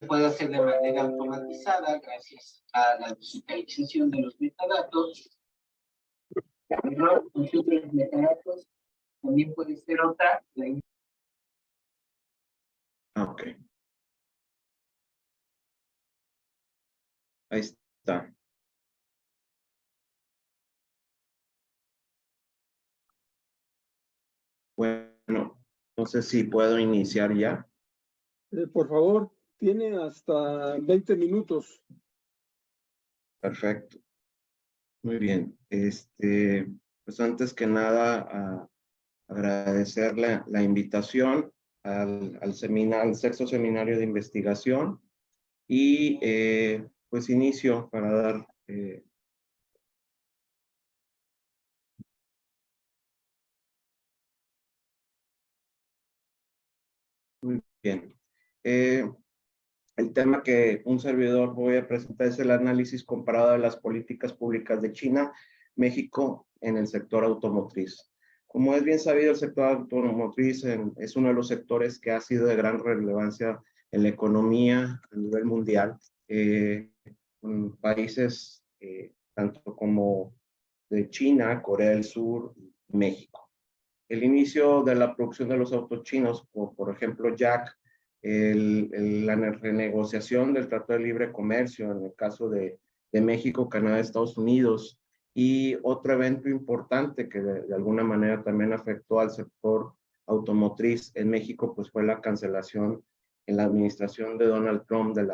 puede hacer de manera automatizada gracias a la digitalización de los metadatos. Pero nosotros metadatos también puede ser otra. Ok. Ahí está. Bueno, entonces sí puedo iniciar ya. Por favor, tiene hasta 20 minutos. Perfecto. Muy bien. Pues antes que nada, agradecer la invitación al sexto seminario de investigación y pues inicio para dar muy bien. El tema que un servidor voy a presentar es el análisis comparado de las políticas públicas de China, México en el sector automotriz. Como es bien sabido, el sector automotriz es uno de los sectores que ha sido de gran relevancia en la economía a nivel mundial, en países tanto como de China, Corea del Sur y México. El inicio de la producción de los autos chinos, por ejemplo, Jack, la renegociación del Tratado de Libre Comercio en el caso de México, Canadá, Estados Unidos, y otro evento importante que de alguna manera también afectó al sector automotriz en México, pues fue la cancelación en la administración de Donald Trump de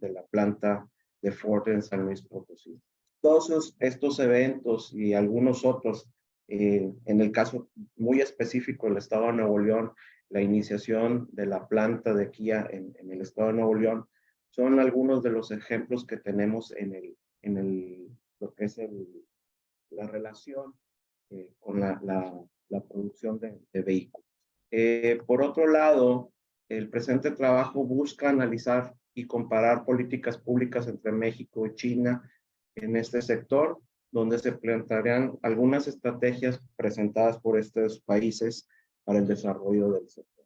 la planta de Ford en San Luis Potosí. Todos estos eventos y algunos otros, en el caso muy específico del estado de Nuevo León, la iniciación de la planta de Kia en el estado de Nuevo León, son algunos de los ejemplos que tenemos lo que es la relación con la producción de vehículos. Por otro lado, el presente trabajo busca analizar y comparar políticas públicas entre México y China en este sector, donde se plantearán algunas estrategias presentadas por estos países para el desarrollo del sector.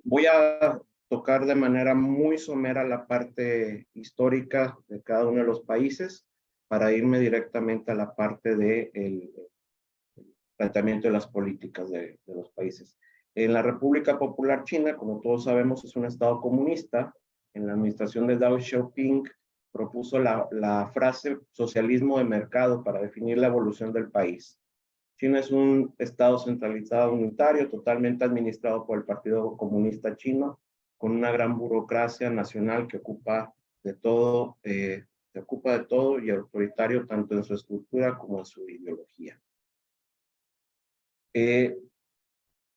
Voy a tocar de manera muy somera la parte histórica de cada uno de los países para irme directamente a la parte del planteamiento de las políticas de los países. En la República Popular China, como todos sabemos, es un estado comunista. En la administración de Deng Xiaoping propuso la frase socialismo de mercado para definir la evolución del país. China es un estado centralizado unitario, totalmente administrado por el Partido Comunista Chino, con una gran burocracia nacional que ocupa de todo, se ocupa de todo y autoritario tanto en su estructura como en su ideología.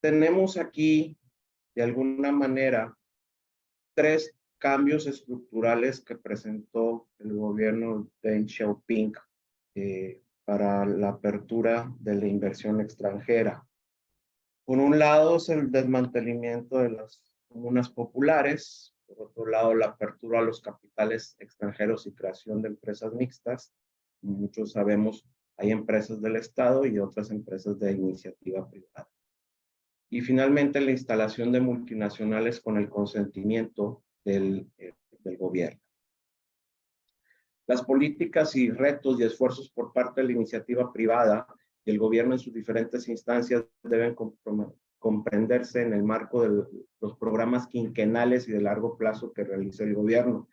Tenemos aquí, de alguna manera, tres cambios estructurales que presentó el gobierno de Deng Xiaoping para la apertura de la inversión extranjera. Por un lado es el desmantelamiento de las comunas populares, por otro lado la apertura a los capitales extranjeros y creación de empresas mixtas. Como muchos sabemos, hay empresas del Estado y otras empresas de iniciativa privada. Y finalmente la instalación de multinacionales con el consentimiento del gobierno. Las políticas y retos y esfuerzos por parte de la iniciativa privada y el gobierno en sus diferentes instancias deben comprenderse en el marco de los programas quinquenales y de largo plazo que realiza el gobierno.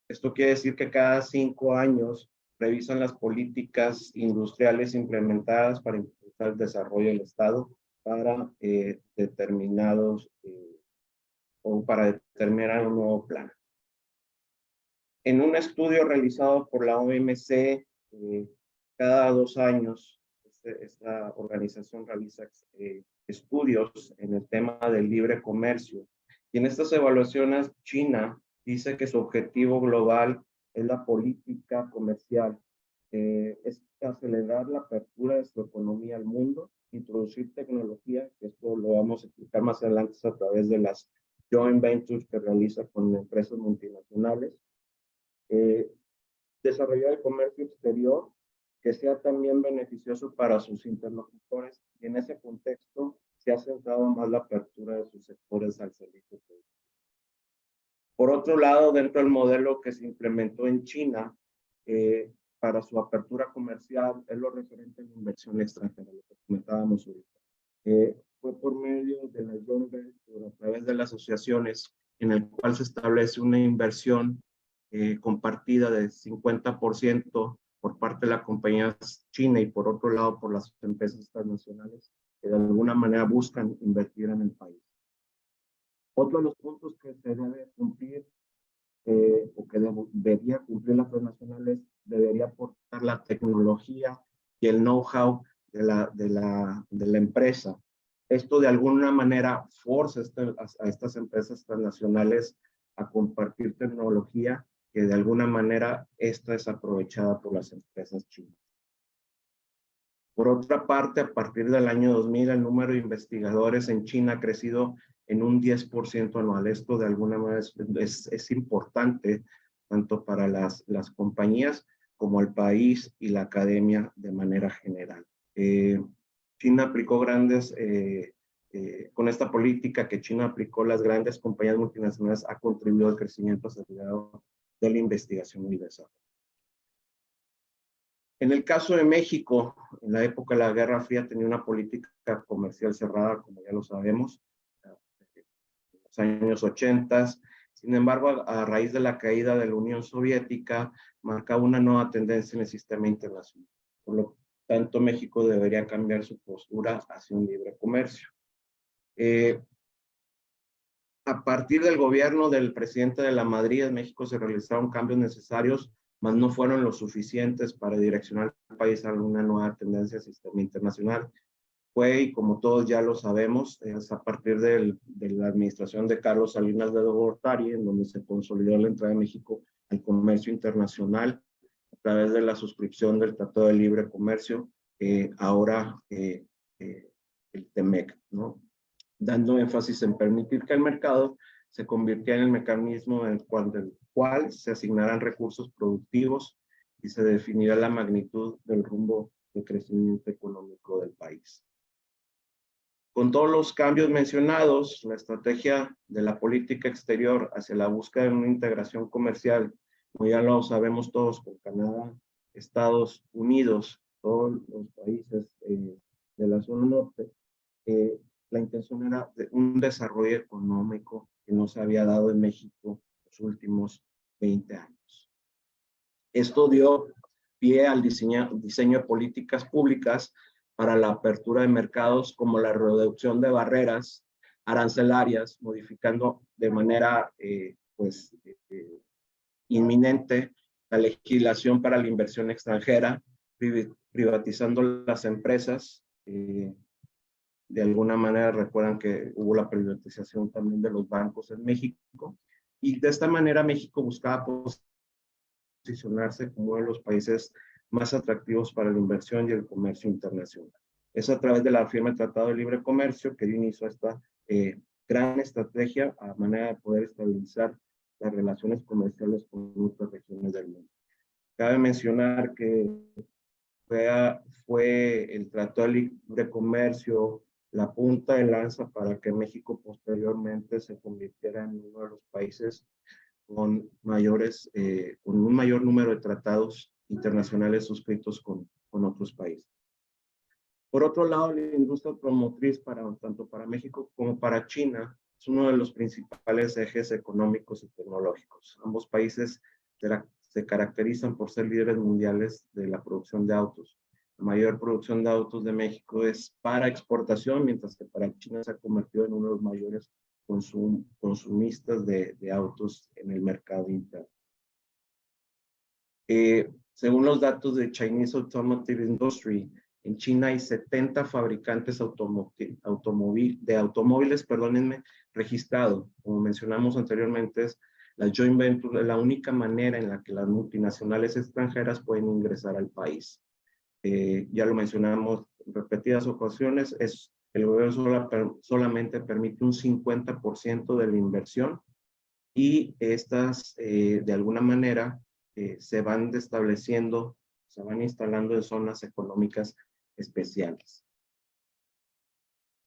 Esto quiere decir que cada 5 años revisan las políticas industriales implementadas para impulsar el desarrollo del Estado para determinados o para determinar un nuevo plan. En un estudio realizado por la OMC, cada 2 años, esta organización realiza estudios en el tema del libre comercio. Y en estas evaluaciones, China dice que su objetivo global es la política comercial, es acelerar la apertura de su economía al mundo, introducir tecnología, que esto lo vamos a explicar más adelante a través de las joint ventures que realiza con empresas multinacionales, desarrollar el comercio exterior que sea también beneficioso para sus interlocutores, y en ese contexto se ha centrado más la apertura de sus sectores al servicio público. Por otro lado, dentro del modelo que se implementó en China, para su apertura comercial, es lo referente a la inversión extranjera, lo que comentábamos ahorita. Fue por medio de las joint ventures, a través de las asociaciones, en el cual se establece una inversión compartida de 50% por parte de la compañía china y por otro lado por las empresas transnacionales que de alguna manera buscan invertir en el país. Otro de los puntos que se debe cumplir o que debería cumplir las transnacionales, debería aportar la tecnología y el know-how de la empresa. Esto de alguna manera forza a estas empresas transnacionales a compartir tecnología que de alguna manera esta es aprovechada por las empresas chinas. Por otra parte, a partir del año 2000, el número de investigadores en China ha crecido en un 10% anual. Esto de alguna manera es importante tanto para las compañías como el país y la academia de manera general. China aplicó con esta política que China aplicó, las grandes compañías multinacionales ha contribuido al crecimiento acelerado de la investigación y desarrollo. En el caso de México, en la época de la Guerra Fría tenía una política comercial cerrada, como ya lo sabemos, en los años 80. Sin embargo, a raíz de la caída de la Unión Soviética, marcaba una nueva tendencia en el sistema internacional. Por lo tanto, México debería cambiar su postura hacia un libre comercio. A partir del gobierno del presidente de la Madrid, en México se realizaron cambios necesarios, mas no fueron lo suficientes para direccionar al país a una nueva tendencia al sistema internacional. Fue, y como todos ya lo sabemos, es a partir de la administración de Carlos Salinas de Gortari, en donde se consolidó la entrada de México al comercio internacional a través de la suscripción del Tratado de Libre Comercio, ahora el TEMEC, ¿no? Dando énfasis en permitir que el mercado se convirtiera en el mecanismo en el cual se asignarán recursos productivos y se definirá la magnitud del rumbo de crecimiento económico del país. Con todos los cambios mencionados, la estrategia de la política exterior hacia la búsqueda de una integración comercial, como ya lo sabemos todos, con Canadá, Estados Unidos, todos los países de la zona norte, la intención era de un desarrollo económico que no se había dado en México los últimos 20 años. Esto dio pie al diseño de políticas públicas para la apertura de mercados, como la reducción de barreras arancelarias, modificando de manera inminente la legislación para la inversión extranjera, privatizando las empresas. De alguna manera recuerdan que hubo la privatización también de los bancos en México, y de esta manera México buscaba posicionarse como uno de los países más atractivos para la inversión y el comercio internacional. Es a través de la firma de Tratado de Libre Comercio que dio inicio a esta gran estrategia a manera de poder estabilizar las relaciones comerciales con otras regiones del mundo. Cabe mencionar que fue el Tratado de Libre Comercio la punta de lanza para que México posteriormente se convirtiera en uno de los países con un mayor número de tratados internacionales suscritos con otros países. Por otro lado, la industria automotriz, tanto para México como para China, es uno de los principales ejes económicos y tecnológicos. Ambos países se caracterizan por ser líderes mundiales de la producción de autos. La mayor producción de autos de México es para exportación, mientras que para China se ha convertido en uno de los mayores consumistas de autos en el mercado interno. Según los datos de Chinese Automotive Industry, en China hay 70 fabricantes de automóviles, registrados. Como mencionamos anteriormente, la joint venture es la única manera en la que las multinacionales extranjeras pueden ingresar al país. Ya lo mencionamos en repetidas ocasiones, el gobierno solamente permite un 50% de la inversión, y estas de alguna manera se van estableciendo, se van instalando en zonas económicas especiales.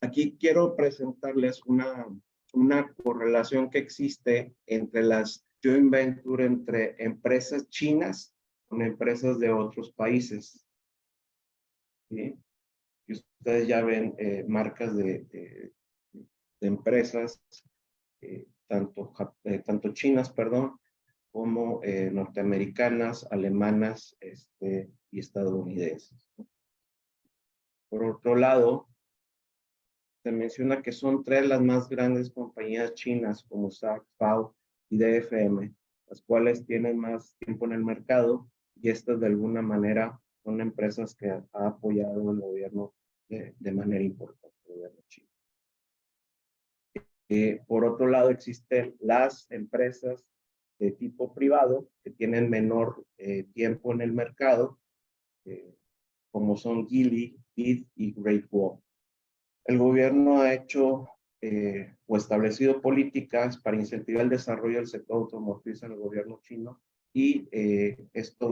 Aquí quiero presentarles una una correlación que existe entre las joint venture entre empresas chinas con empresas de otros países. ¿Sí? Y ustedes ya ven marcas de empresas, tanto chinas, perdón, como norteamericanas, alemanas y estadounidenses. Por otro lado, se menciona que son 3 las más grandes compañías chinas como SAC, FAO y DFM, las cuales tienen más tiempo en el mercado y estas de alguna manera son empresas que ha apoyado el gobierno de manera importante, el gobierno chino. Por otro lado, existen las empresas de tipo privado que tienen menor tiempo en el mercado, como son Geely, BID y Great Wall. El gobierno ha hecho o establecido políticas para incentivar el desarrollo del sector automotriz en el gobierno chino y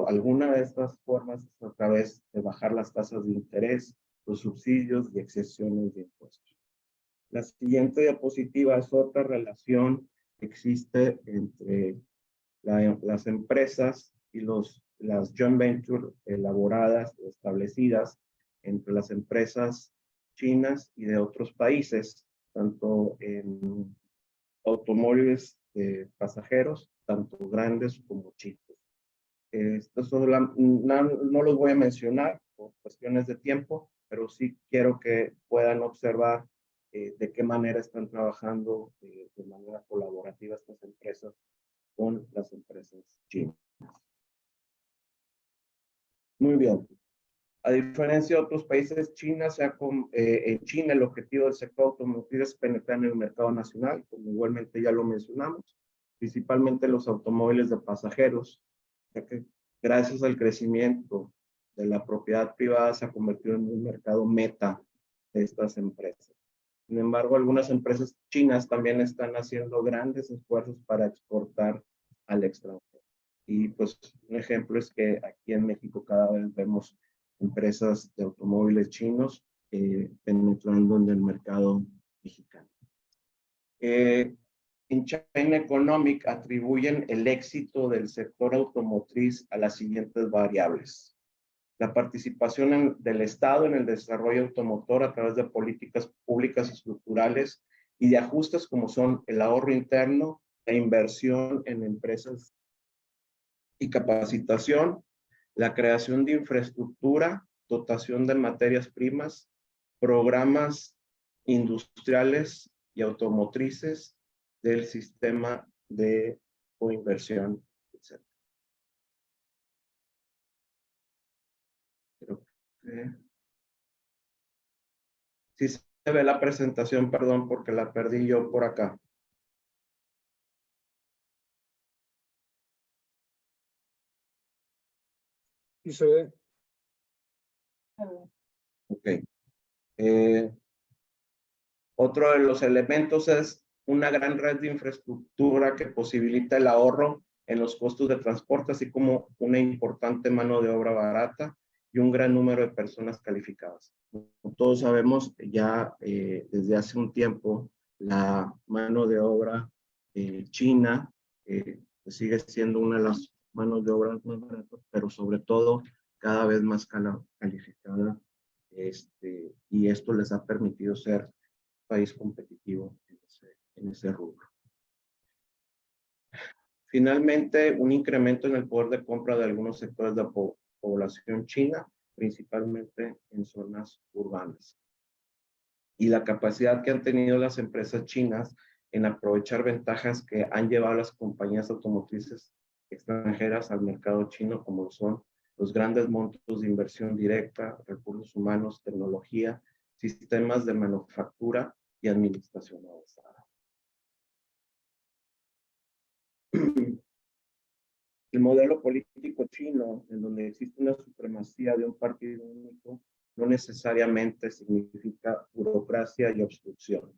alguna de estas formas es a través de bajar las tasas de interés, los subsidios y exenciones de impuestos. La siguiente diapositiva es otra relación que existe entre las empresas y las joint venture elaboradas o establecidas entre las empresas chinas y de otros países, tanto en automóviles de pasajeros, tanto grandes como chicos. Estos no los voy a mencionar por cuestiones de tiempo, pero sí quiero que puedan observar de qué manera están trabajando de manera colaborativa estas empresas con las empresas chinas. Muy bien. A diferencia de otros países, en China el objetivo del sector automotriz es penetrar en el mercado nacional, como igualmente ya lo mencionamos, principalmente los automóviles de pasajeros, ya que gracias al crecimiento de la propiedad privada se ha convertido en un mercado meta de estas empresas. Sin embargo, algunas empresas chinas también están haciendo grandes esfuerzos para exportar al extranjero. Y pues un ejemplo es que aquí en México cada vez vemos empresas de automóviles chinos penetrando en el mercado mexicano. En China Economic atribuyen el éxito del sector automotriz a las siguientes variables. La participación del Estado en el desarrollo automotor a través de políticas públicas estructurales y de ajustes como son el ahorro interno e inversión en empresas y capacitación, la creación de infraestructura, dotación de materias primas, programas industriales y automotrices del sistema de coinversión, etc. Creo que sí se ve la presentación, perdón, porque la perdí yo por acá. Y se ve. Ok. Otro de los elementos es una gran red de infraestructura que posibilita el ahorro en los costos de transporte, así como una importante mano de obra barata y un gran número de personas calificadas. Como todos sabemos, ya desde hace un tiempo, la mano de obra china sigue siendo una de las manos de obra más baratas, pero sobre todo cada vez más calificada. Y esto les ha permitido ser país competitivo en ese rubro. Finalmente, un incremento en el poder de compra de algunos sectores de la población china, principalmente en zonas urbanas. Y la capacidad que han tenido las empresas chinas en aprovechar ventajas que han llevado las compañías automotrices extranjeras al mercado chino, como son los grandes montos de inversión directa, recursos humanos, tecnología, sistemas de manufactura y administración avanzada. El modelo político chino, en donde existe una supremacía de un partido único, no necesariamente significa burocracia y obstrucción,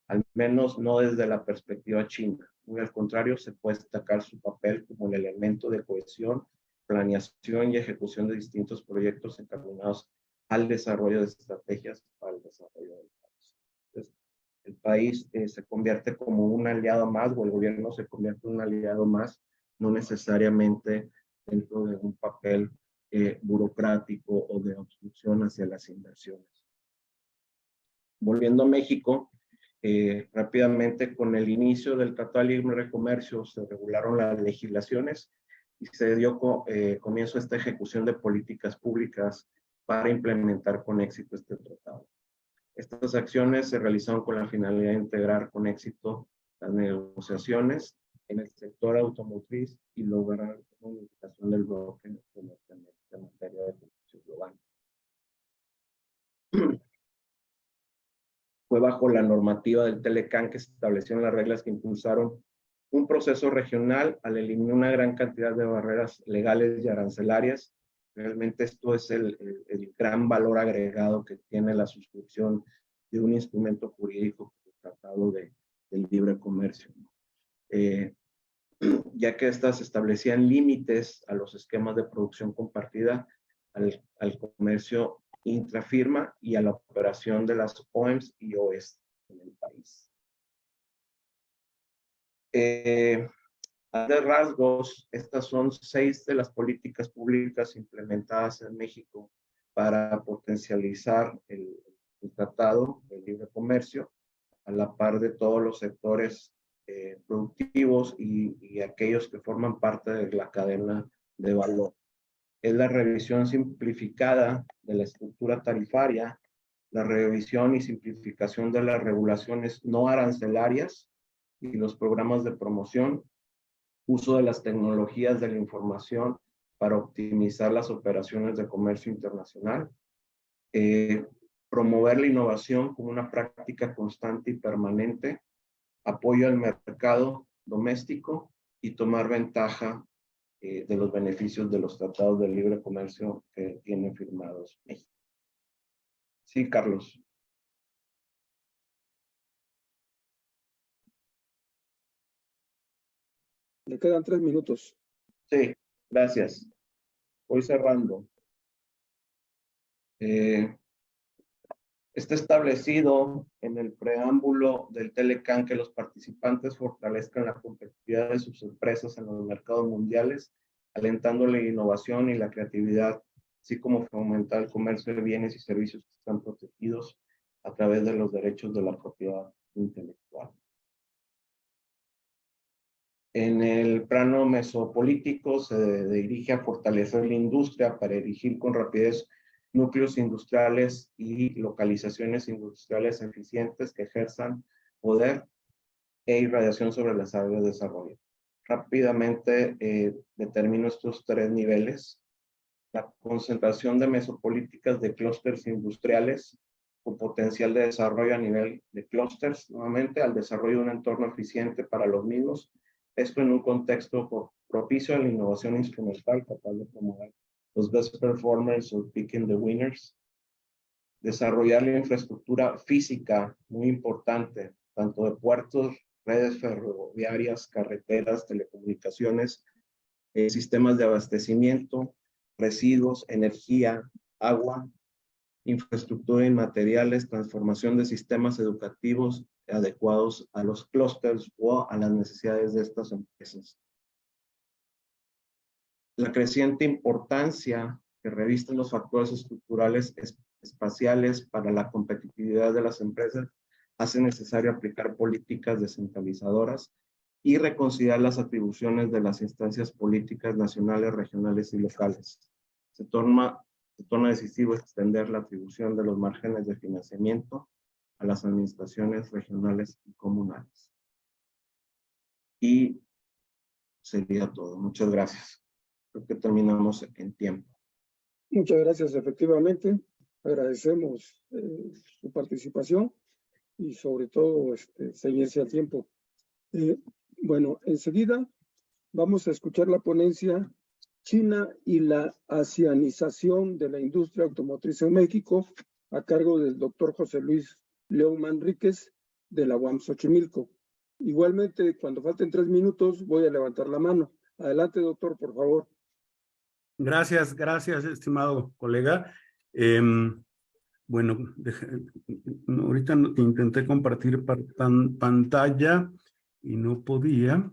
al menos no desde la perspectiva china. Muy al contrario, se puede destacar su papel como el elemento de cohesión, planeación y ejecución de distintos proyectos encaminados al desarrollo de estrategias para el desarrollo del país. Entonces, el país se convierte como un aliado más, o el gobierno se convierte en un aliado más, no necesariamente dentro de un papel burocrático o de obstrucción hacia las inversiones. Volviendo a México, rápidamente con el inicio del Tratado de Libre Comercio se regularon las legislaciones y se dio comienzo a esta ejecución de políticas públicas para implementar con éxito este tratado. Estas acciones se realizaron con la finalidad de integrar con éxito las negociaciones en el sector automotriz y lograr una unificación del bloque en materia de comercio global. Fue bajo la normativa del Telecán que se establecieron las reglas que impulsaron un proceso regional al eliminar una gran cantidad de barreras legales y arancelarias. Realmente esto es el gran valor agregado que tiene la suscripción de un instrumento jurídico como el Tratado del Libre Comercio. Ya que estas establecían límites a los esquemas de producción compartida, al comercio intrafirma y a la operación de las OEMs y OES en el país. A de rasgos, estas son 6 de las políticas públicas implementadas en México para potencializar el Tratado de Libre Comercio, a la par de todos los sectores productivos y aquellos que forman parte de la cadena de valor. Es la revisión simplificada de la estructura tarifaria, la revisión y simplificación de las regulaciones no arancelarias y los programas de promoción, uso de las tecnologías de la información para optimizar las operaciones de comercio internacional, promover la innovación como una práctica constante y permanente, apoyo al mercado doméstico y tomar ventaja de los beneficios de los tratados de libre comercio que tiene firmados México. Sí, Carlos. Le quedan 3 minutos. Sí, gracias. Voy cerrando. Está establecido en el preámbulo del Telecán que los participantes fortalezcan la competitividad de sus empresas en los mercados mundiales, alentando la innovación y la creatividad, así como fomentar el comercio de bienes y servicios que están protegidos a través de los derechos de la propiedad intelectual. En el plano mesopolítico se dirige a fortalecer la industria para erigir con rapidez núcleos industriales y localizaciones industriales eficientes que ejerzan poder e irradiación sobre las áreas de desarrollo. Rápidamente determino estos 3 niveles. La concentración de mesopolíticas de clústeres industriales con potencial de desarrollo a nivel de clústeres, nuevamente al desarrollo de un entorno eficiente para los mismos. Esto en un contexto propicio a la innovación instrumental capaz de promover los best performers o picking the winners. Desarrollar la infraestructura física, muy importante, tanto de puertos, redes ferroviarias, carreteras, telecomunicaciones, sistemas de abastecimiento, residuos, energía, agua, infraestructura y materiales, transformación de sistemas educativos adecuados a los clústeres o a las necesidades de estas empresas. La creciente importancia que revisten los factores estructurales espaciales para la competitividad de las empresas hace necesario aplicar políticas descentralizadoras y reconsiderar las atribuciones de las instancias políticas nacionales, regionales y locales. Se torna decisivo extender la atribución de los márgenes de financiamiento a las administraciones regionales y comunales. Y sería todo. Muchas gracias. Creo que terminamos en tiempo. Muchas gracias, efectivamente. Agradecemos su participación y sobre todo seguirse a tiempo. Bueno, enseguida vamos a escuchar la ponencia China y la asianización de la industria automotriz en México, a cargo del doctor José Luis León Manríquez de la UAM Xochimilco. Igualmente, cuando falten 3 minutos, voy a levantar la mano. Adelante, doctor, por favor. Gracias, estimado colega. Bueno, ahorita intenté compartir pantalla y no podía,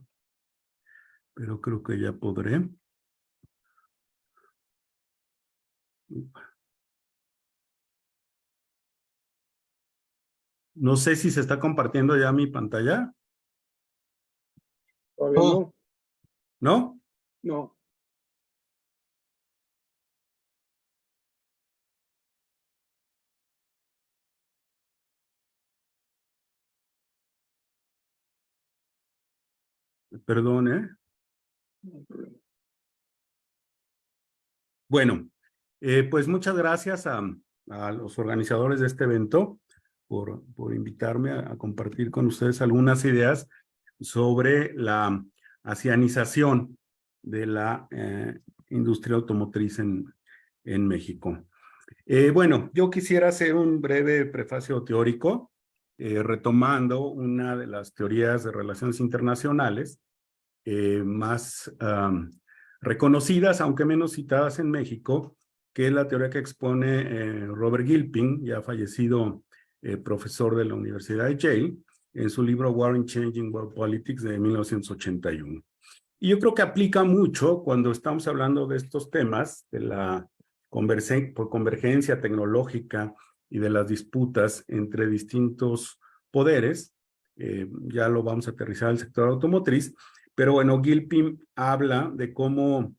pero creo que ya podré. No sé si se está compartiendo ya mi pantalla. Todavía no, ¿No? no. Perdón, ¿eh? No hay problema. Bueno, pues muchas gracias a los organizadores de este evento por invitarme a compartir con ustedes algunas ideas sobre la asianización de la industria automotriz en México. Bueno, yo quisiera hacer un breve prefacio teórico, retomando una de las teorías de relaciones internacionales más reconocidas, aunque menos citadas en México, que es la teoría que expone Robert Gilpin, ya fallecido profesor de la Universidad de Yale, en su libro War and Changing World Politics de 1981. Y yo creo que aplica mucho cuando estamos hablando de estos temas, de la convergencia tecnológica y de las disputas entre distintos poderes. Ya lo vamos a aterrizar al sector automotriz, pero bueno, Gilpin habla de cómo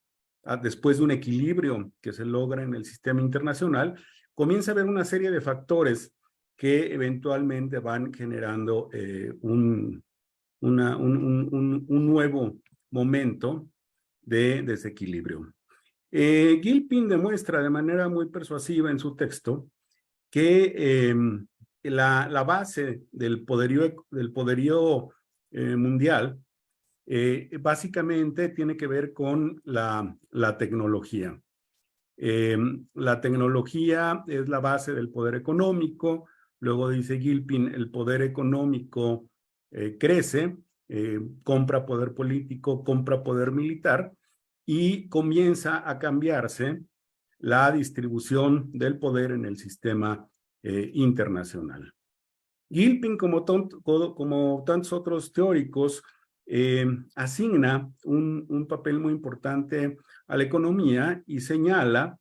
después de un equilibrio que se logra en el sistema internacional, comienza a haber una serie de factores que eventualmente van generando un nuevo momento de desequilibrio. Gilpin demuestra de manera muy persuasiva en su texto que la base del poderío mundial básicamente tiene que ver con la tecnología. La tecnología es la base del poder económico. Luego dice Gilpin, el poder económico crece, compra poder político, compra poder militar y comienza a cambiarse la distribución del poder en el sistema internacional. Gilpin, como tantos otros teóricos, asigna un papel muy importante a la economía y señala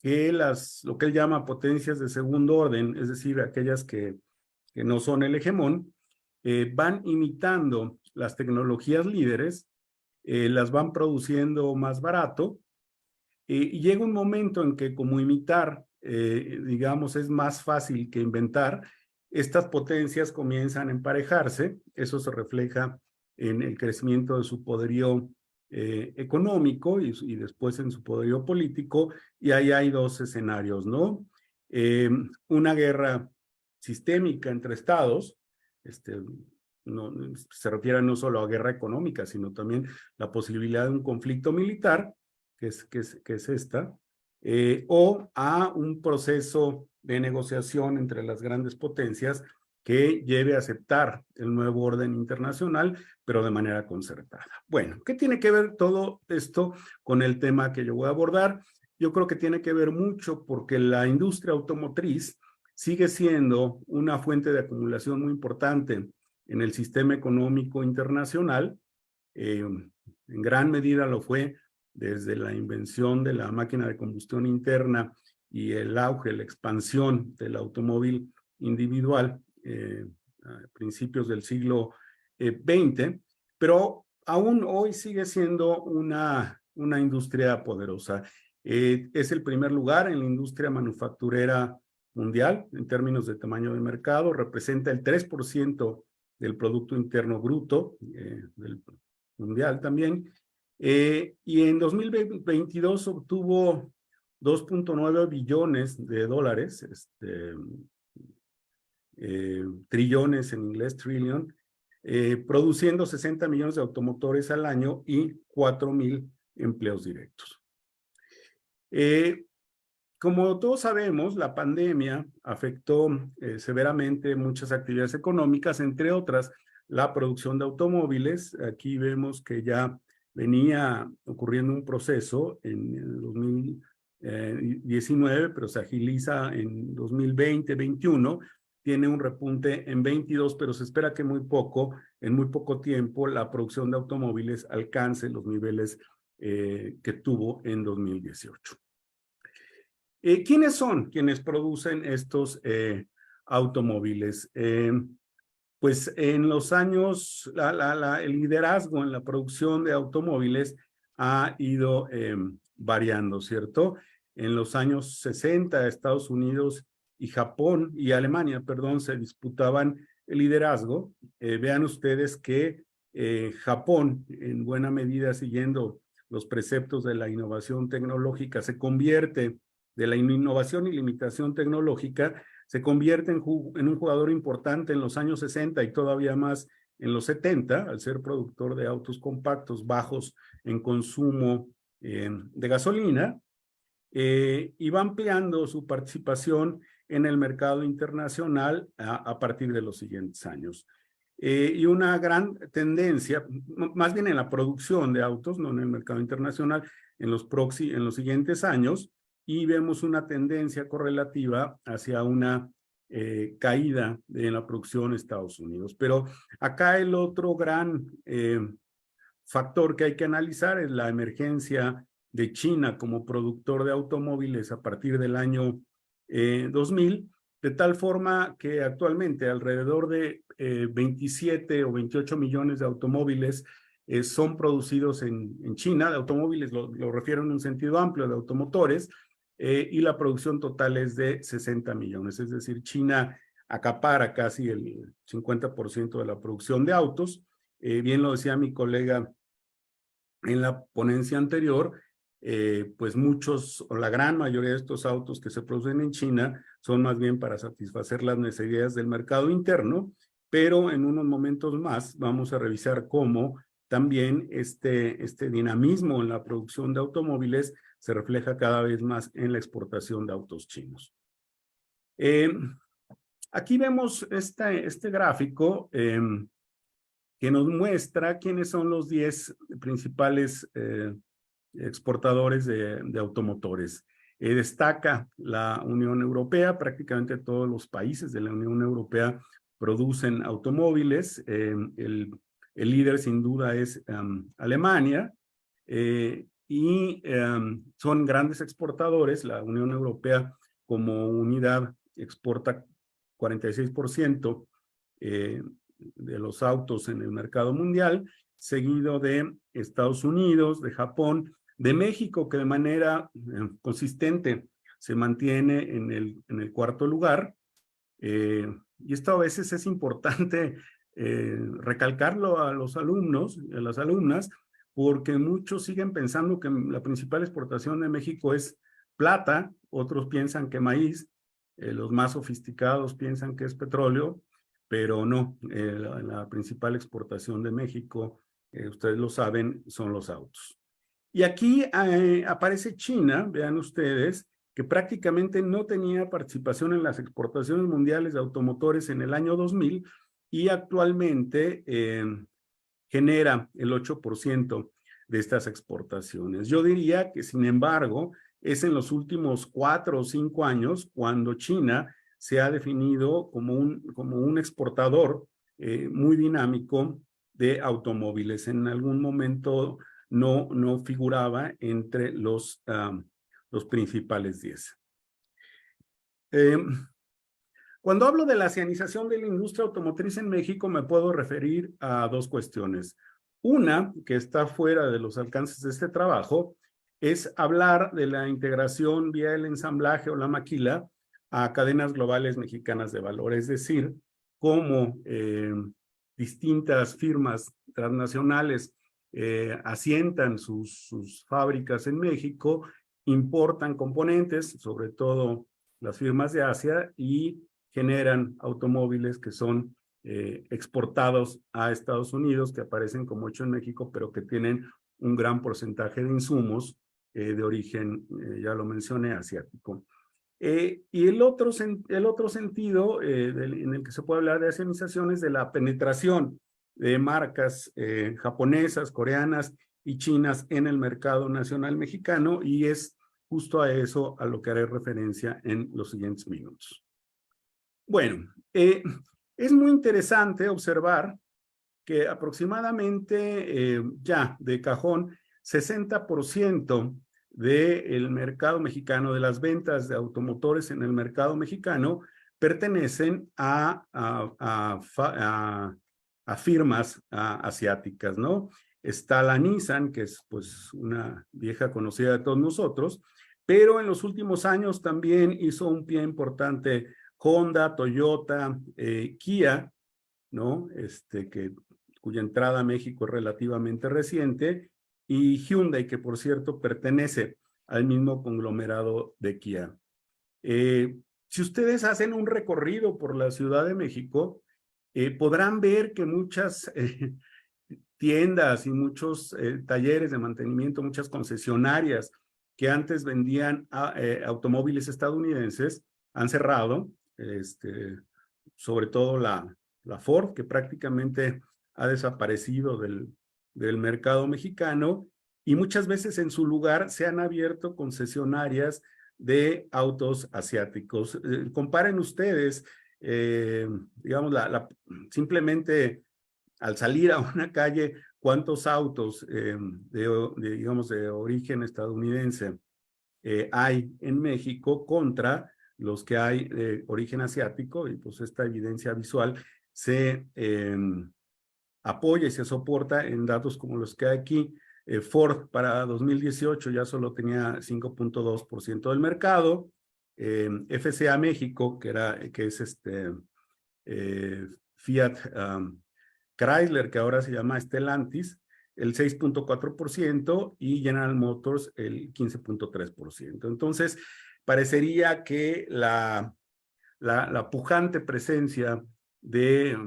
que lo que él llama potencias de segundo orden, es decir, aquellas que no son el hegemón, van imitando las tecnologías líderes, las van produciendo más barato, y llega un momento en que como imitar, digamos, es más fácil que inventar, estas potencias comienzan a emparejarse, eso se refleja en el crecimiento de su poderío económico y después en su poderío político, y ahí hay dos escenarios, ¿no? Una guerra sistémica entre estados, no, se refiere no solo a guerra económica, sino también la posibilidad de un conflicto militar, que es esta, o a un proceso de negociación entre las grandes potencias que lleve a aceptar el nuevo orden internacional, pero de manera concertada. Bueno, ¿qué tiene que ver todo esto con el tema que yo voy a abordar? Yo creo que tiene que ver mucho porque la industria automotriz sigue siendo una fuente de acumulación muy importante en el sistema económico internacional. En gran medida lo fue desde la invención de la máquina de combustión interna y el auge, la expansión del automóvil individual a principios del siglo XX, pero aún hoy sigue siendo una industria poderosa. Es el primer lugar en la industria manufacturera mundial en términos de tamaño de mercado, representa el 3% del Producto Interno Bruto del mundial también, y en 2022 obtuvo 2.9 billones de dólares, trillones en inglés, trillion, produciendo 60 millones de automotores al año y 4,000 empleos directos. Como todos sabemos, la pandemia afectó severamente muchas actividades económicas, entre otras la producción de automóviles. Aquí vemos que ya venía ocurriendo un proceso en el 19, pero se agiliza en 2020-21, tiene un repunte en 22, pero se espera que en muy poco tiempo, la producción de automóviles alcance los niveles que tuvo en 2018. ¿Quiénes son quienes producen estos automóviles? Pues en los años, el liderazgo en la producción de automóviles ha ido variando, ¿cierto? En los años 60, Estados Unidos y Japón y Alemania, perdón, se disputaban el liderazgo. Vean ustedes que Japón, en buena medida siguiendo los preceptos de la innovación tecnológica, se convierte de la innovación y limitación tecnológica, se convierte en un jugador importante en los años 60 y todavía más en los 70, al ser productor de autos compactos bajos en consumo de gasolina, y va ampliando su participación en el mercado internacional a partir de los siguientes años. Y una gran tendencia, más bien en la producción de autos, no en el mercado internacional, en los siguientes años, y vemos una tendencia correlativa hacia una caída de la producción en Estados Unidos. Pero acá el otro gran factor que hay que analizar es la emergencia de China como productor de automóviles a partir del año 2000, de tal forma que actualmente alrededor de 27 o 28 millones de automóviles son producidos en China. De automóviles lo refiero en un sentido amplio, de automotores, y la producción total es de 60 millones. Es decir, China acapara casi el 50% de la producción de autos. Bien lo decía mi colega en la ponencia anterior, pues muchos o la gran mayoría de estos autos que se producen en China son más bien para satisfacer las necesidades del mercado interno, pero en unos momentos más vamos a revisar cómo también este dinamismo en la producción de automóviles se refleja cada vez más en la exportación de autos chinos. Aquí vemos este gráfico que nos muestra quiénes son los 10 principales exportadores de automotores. Destaca la Unión Europea, prácticamente todos los países de la Unión Europea producen automóviles. El líder sin duda es Alemania, y son grandes exportadores. La Unión Europea como unidad exporta 46% de los autos en el mercado mundial, seguido de Estados Unidos, de Japón, de México, que de manera consistente se mantiene en el cuarto lugar. Y esto a veces es importante recalcarlo a los alumnos, a las alumnas, porque muchos siguen pensando que la principal exportación de México es plata, otros piensan que maíz, los más sofisticados piensan que es petróleo, pero no, la principal exportación de México, ustedes lo saben, son los autos. Y aquí aparece China, vean ustedes, que prácticamente no tenía participación en las exportaciones mundiales de automotores en el año 2000 y actualmente genera el 8% de estas exportaciones. Yo diría que, sin embargo, es en los últimos 4 o 5 años cuando China se ha definido como un exportador muy dinámico de automóviles. En algún momento no figuraba entre los principales 10. Cuando hablo de la asianización de la industria automotriz en México, me puedo referir a 2 cuestiones. Una, que está fuera de los alcances de este trabajo, es hablar de la integración vía el ensamblaje o la maquila a cadenas globales mexicanas de valor, es decir, cómo distintas firmas transnacionales asientan sus fábricas en México, importan componentes, sobre todo las firmas de Asia, y generan automóviles que son exportados a Estados Unidos, que aparecen como hecho en México, pero que tienen un gran porcentaje de insumos de origen, ya lo mencioné, asiático. Y el otro sentido en el que se puede hablar de asianización es de la penetración de marcas japonesas, coreanas y chinas en el mercado nacional mexicano, y es justo a eso, a lo que haré referencia en los siguientes minutos. Bueno, es muy interesante observar que aproximadamente ya de cajón 60% del mercado mexicano, de las ventas de automotores en el mercado mexicano, pertenecen a firmas asiáticas, ¿no? Está la Nissan, que es pues una vieja conocida de todos nosotros, pero en los últimos años también hizo un pie importante Honda, Toyota, Kia, ¿no? Cuya entrada a México es relativamente reciente, y Hyundai, que por cierto pertenece al mismo conglomerado de Kia. Si ustedes hacen un recorrido por la Ciudad de México, podrán ver que muchas tiendas y muchos talleres de mantenimiento, muchas concesionarias que antes vendían automóviles estadounidenses, han cerrado, sobre todo la Ford, que prácticamente ha desaparecido del mercado mexicano, y muchas veces en su lugar se han abierto concesionarias de autos asiáticos. Comparen ustedes, digamos, simplemente al salir a una calle, cuántos autos digamos, de origen estadounidense hay en México contra los que hay de origen asiático, y pues esta evidencia visual se apoya y se soporta en datos como los que hay aquí. Ford para 2018 ya solo tenía 5.2% del mercado. FCA México, que es Fiat Chrysler, que ahora se llama Stellantis, el 6.4%, y General Motors el 15.3%. Entonces, parecería que la pujante presencia de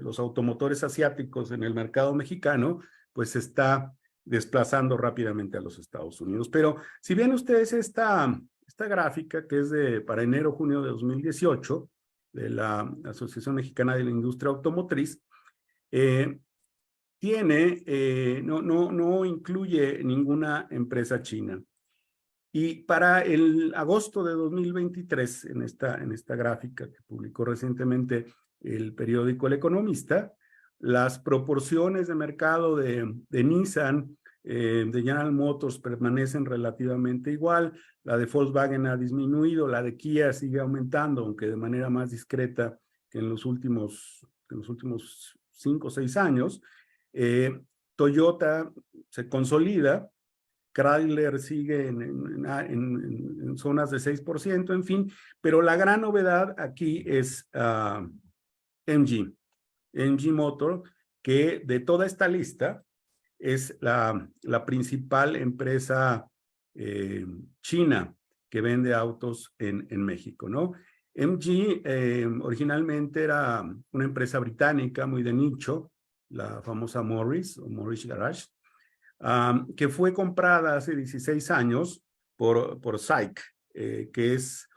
los automotores asiáticos en el mercado mexicano, pues está desplazando rápidamente a los Estados Unidos. Pero si ven ustedes esta gráfica, que es para enero-junio de 2018, de la Asociación Mexicana de la Industria Automotriz, no incluye ninguna empresa china. Y para el agosto de 2023, en esta gráfica que publicó recientemente el periódico El Economista, las proporciones de mercado de Nissan, de General Motors permanecen relativamente igual, la de Volkswagen ha disminuido, la de Kia sigue aumentando, aunque de manera más discreta que en los últimos 5 o 6 años. Toyota se consolida, Chrysler sigue en zonas de 6%, en fin, pero la gran novedad aquí es MG Motor, que de toda esta lista es la principal empresa china que vende autos en México, ¿no? MG originalmente era una empresa británica muy de nicho, la famosa Morris o Morris Garage, que fue comprada hace 16 años por SAIC, que es,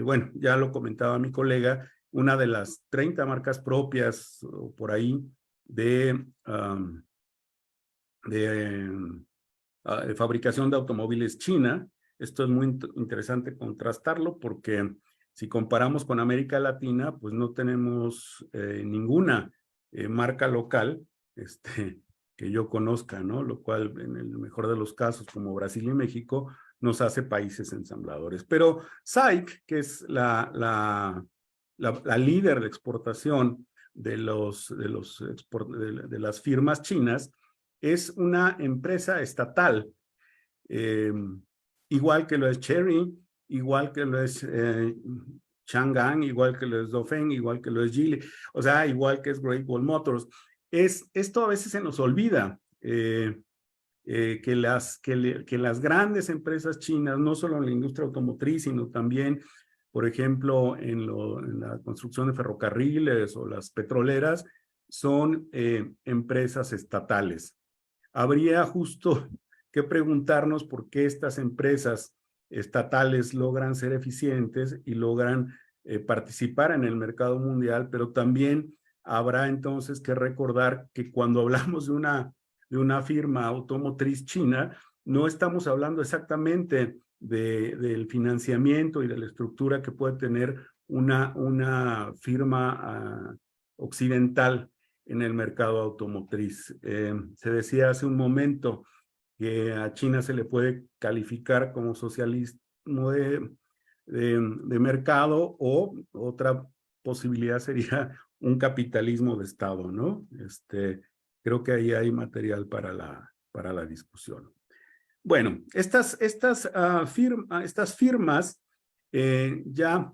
bueno, ya lo comentaba mi colega, una de las 30 marcas propias o por ahí de fabricación de automóviles china. Esto es muy interesante contrastarlo, porque si comparamos con América Latina, pues no tenemos ninguna marca local que yo conozca, ¿no? Lo cual, en el mejor de los casos, como Brasil y México, nos hace países ensambladores. Pero SAIC, que es la líder de exportación de las firmas chinas, es una empresa estatal, igual que lo es Chery, igual que lo es Changan, igual que lo es Dongfeng, igual que lo es Geely, o sea, igual que es Great Wall Motors. Esto a veces se nos olvida, que las grandes empresas chinas, no solo en la industria automotriz, sino también, por ejemplo, en la construcción de ferrocarriles o las petroleras, son empresas estatales. Habría justo que preguntarnos por qué estas empresas estatales logran ser eficientes y logran participar en el mercado mundial, pero también habrá entonces que recordar que cuando hablamos de una firma automotriz china, no estamos hablando exactamente del financiamiento y de la estructura que puede tener una firma occidental en el mercado automotriz. Se decía hace un momento que a China se le puede calificar como socialismo de mercado, o otra posibilidad sería un capitalismo de Estado, ¿no? Creo que ahí hay material para la discusión. Bueno, estas firmas ya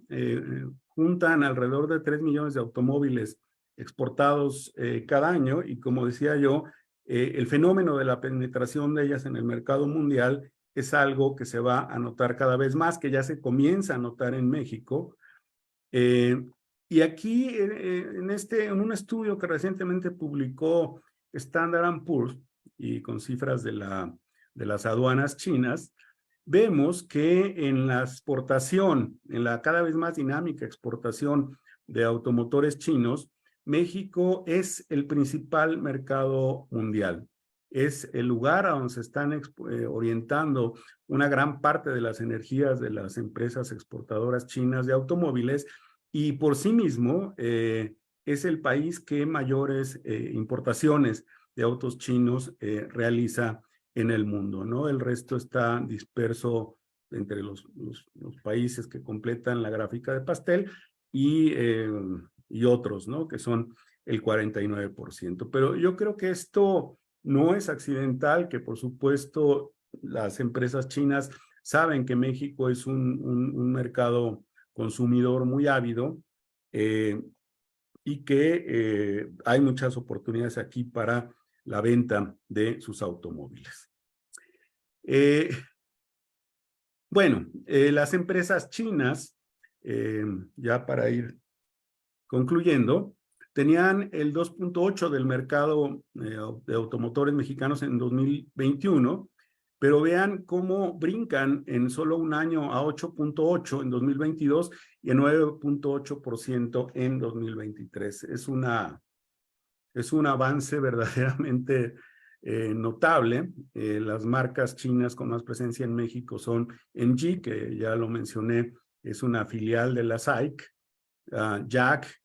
juntan alrededor de 3 millones de automóviles exportados cada año, y como decía yo, el fenómeno de la penetración de ellas en el mercado mundial es algo que se va a notar cada vez más, que ya se comienza a notar en México. Y aquí, en un estudio que recientemente publicó Standard & Poor's, y con cifras de las aduanas chinas, vemos que en la exportación, en la cada vez más dinámica exportación de automotores chinos, México es el principal mercado mundial. Es el lugar a donde se están orientando una gran parte de las energías de las empresas exportadoras chinas de automóviles, y por sí mismo es el país que mayores importaciones de autos chinos realiza en el mundo, ¿no? El resto está disperso entre los países que completan la gráfica de pastel y otros, ¿no? Que son el 49%. Pero yo creo que esto no es accidental, que por supuesto las empresas chinas saben que México es un mercado consumidor muy ávido, y que hay muchas oportunidades aquí para la venta de sus automóviles. Bueno, las empresas chinas, ya para ir concluyendo, tenían el 2.8 del mercado de automotores mexicanos en 2021, pero vean cómo brincan en solo un año a 8.8 en 2022 y a 9.8% en 2023. Es un avance verdaderamente notable. Las marcas chinas con más presencia en México son MG, que ya lo mencioné, es una filial de la SAIC, Jack,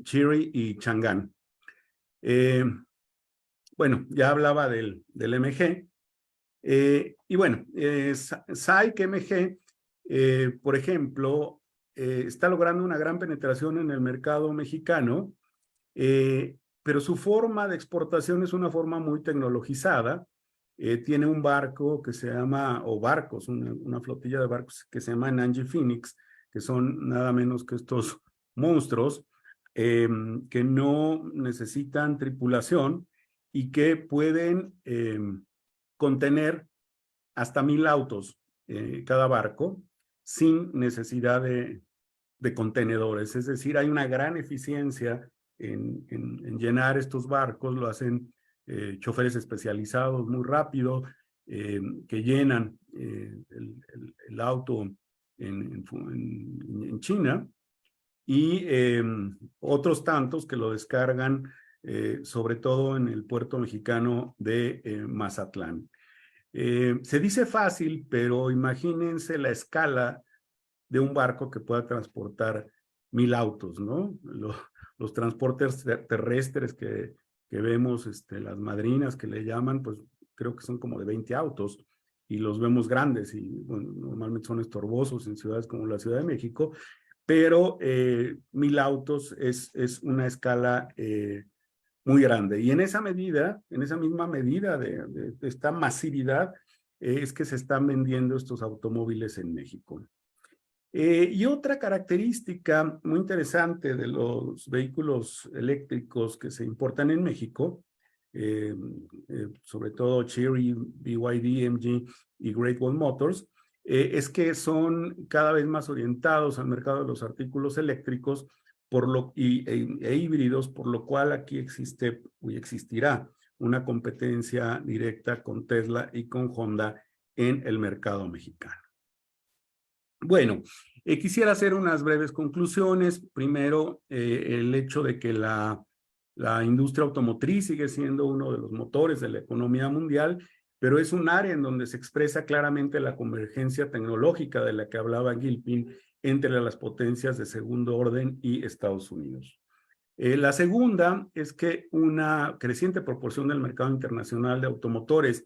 Chery y Chang'an. Bueno, ya hablaba del MG. Y bueno, SAIC MG, por ejemplo, está logrando una gran penetración en el mercado mexicano, pero su forma de exportación es una forma muy tecnologizada. Tiene un barco que se llama, o barcos, una flotilla de barcos que se llama Nanji Phoenix, que son nada menos que estos monstruos que no necesitan tripulación y que pueden contener hasta 1,000 autos cada barco sin necesidad de contenedores. Es decir, hay una gran eficiencia en llenar estos barcos. Lo hacen choferes especializados muy rápido, que llenan el auto en China, y otros tantos que lo descargan sobre todo en el puerto mexicano de Mazatlán. Se dice fácil, pero imagínense la escala de un barco que pueda transportar 1,000 autos, ¿no? Los transportes terrestres que vemos, las madrinas que le llaman, pues creo que son como de 20 autos, y los vemos grandes, y bueno, normalmente son estorbosos en ciudades como la Ciudad de México, pero 1,000 autos es una escala muy grande. Y en esa medida, en esa misma medida de esta masividad, es que se están vendiendo estos automóviles en México. Y otra característica muy interesante de los vehículos eléctricos que se importan en México, sobre todo Chery, BYD, MG y Great Wall Motors, es que son cada vez más orientados al mercado de los artículos eléctricos e híbridos, por lo cual aquí existe y existirá una competencia directa con Tesla y con Honda en el mercado mexicano. Bueno, quisiera hacer unas breves conclusiones. Primero, el hecho de que la La industria automotriz sigue siendo uno de los motores de la economía mundial, pero es un área en donde se expresa claramente la convergencia tecnológica de la que hablaba Gilpin entre las potencias de segundo orden y Estados Unidos. La segunda es que una creciente proporción del mercado internacional de automotores,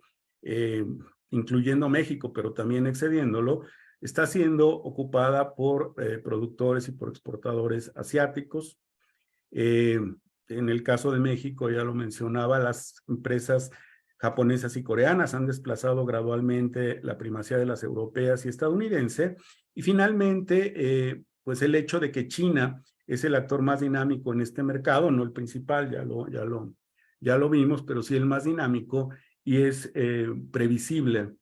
incluyendo México, pero también excediéndolo, está siendo ocupada por productores y por exportadores asiáticos. En el caso de México, ya lo mencionaba, las empresas japonesas y coreanas han desplazado gradualmente la primacía de las europeas y estadounidenses. Y finalmente, pues el hecho de que China es el actor más dinámico en este mercado, no el principal, ya lo vimos, pero sí el más dinámico y es previsible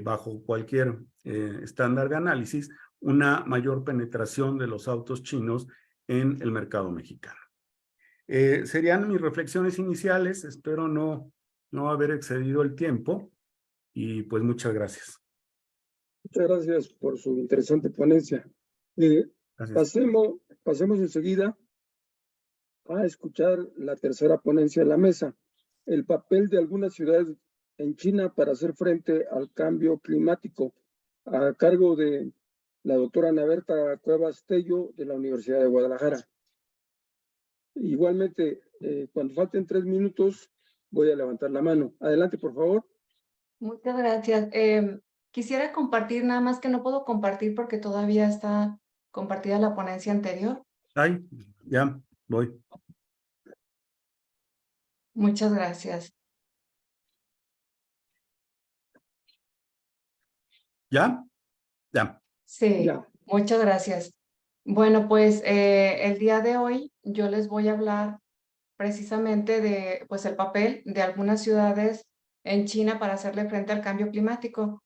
bajo cualquier estándar de análisis una mayor penetración de los autos chinos en el mercado mexicano. Serían mis reflexiones iniciales, espero no haber excedido el tiempo y pues muchas gracias. Muchas gracias por su interesante ponencia. Gracias. Pasemos enseguida a escuchar la tercera ponencia de la mesa, el papel de algunas ciudades en China para hacer frente al cambio climático, a cargo de la doctora Ana Berta Cuevas Tello de la Universidad de Guadalajara. Igualmente, cuando falten 3 minutos, voy a levantar la mano. Adelante, por favor. Muchas gracias. Quisiera compartir, nada más que no puedo compartir porque todavía está compartida la ponencia anterior. Ay, ya, voy. Muchas gracias. ¿Ya? Ya. Sí, Ya. muchas gracias. Bueno, pues el día de hoy yo les voy a hablar precisamente de pues el papel de algunas ciudades en China para hacerle frente al cambio climático.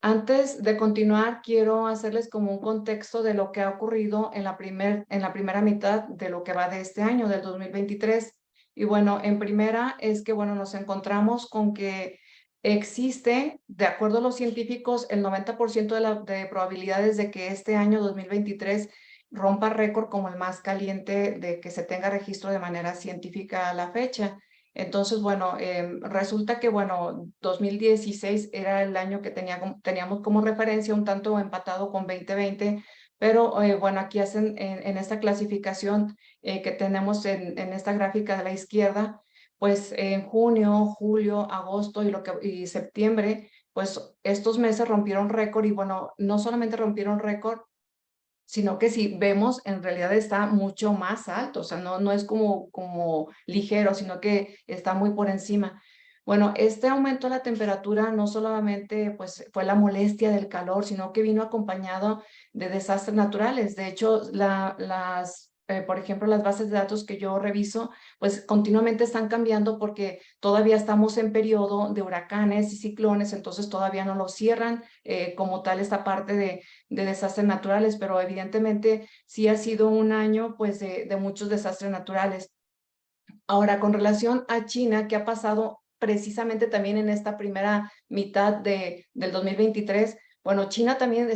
Antes de continuar, quiero hacerles como un contexto de lo que ha ocurrido en la primera mitad de lo que va de este año, del 2023. Y bueno, en primera es que, bueno, nos encontramos con que existe, de acuerdo a los científicos, el 90% de probabilidades de que este año 2023 rompa récord como el más caliente de que se tenga registro de manera científica a la fecha. Entonces, bueno, resulta que, bueno, 2016 era el año que teníamos como referencia, un tanto empatado con 2020, pero bueno, aquí hacen en esta clasificación que tenemos en esta gráfica de la izquierda, pues en junio, julio, agosto y septiembre, pues estos meses rompieron récord y bueno, no solamente rompieron récord, sino que si vemos, en realidad está mucho más alto, o sea, no es como ligero, sino que está muy por encima. Bueno, este aumento de la temperatura no solamente pues, fue la molestia del calor, sino que vino acompañado de desastres naturales. De hecho, por ejemplo, las bases de datos que yo reviso, pues continuamente están cambiando porque todavía estamos en periodo de huracanes y ciclones, entonces todavía no lo cierran como tal esta parte de desastres naturales, pero evidentemente sí ha sido un año pues de muchos desastres naturales. Ahora, con relación a China, ¿qué ha pasado precisamente también en esta primera mitad del 2023? Bueno, China también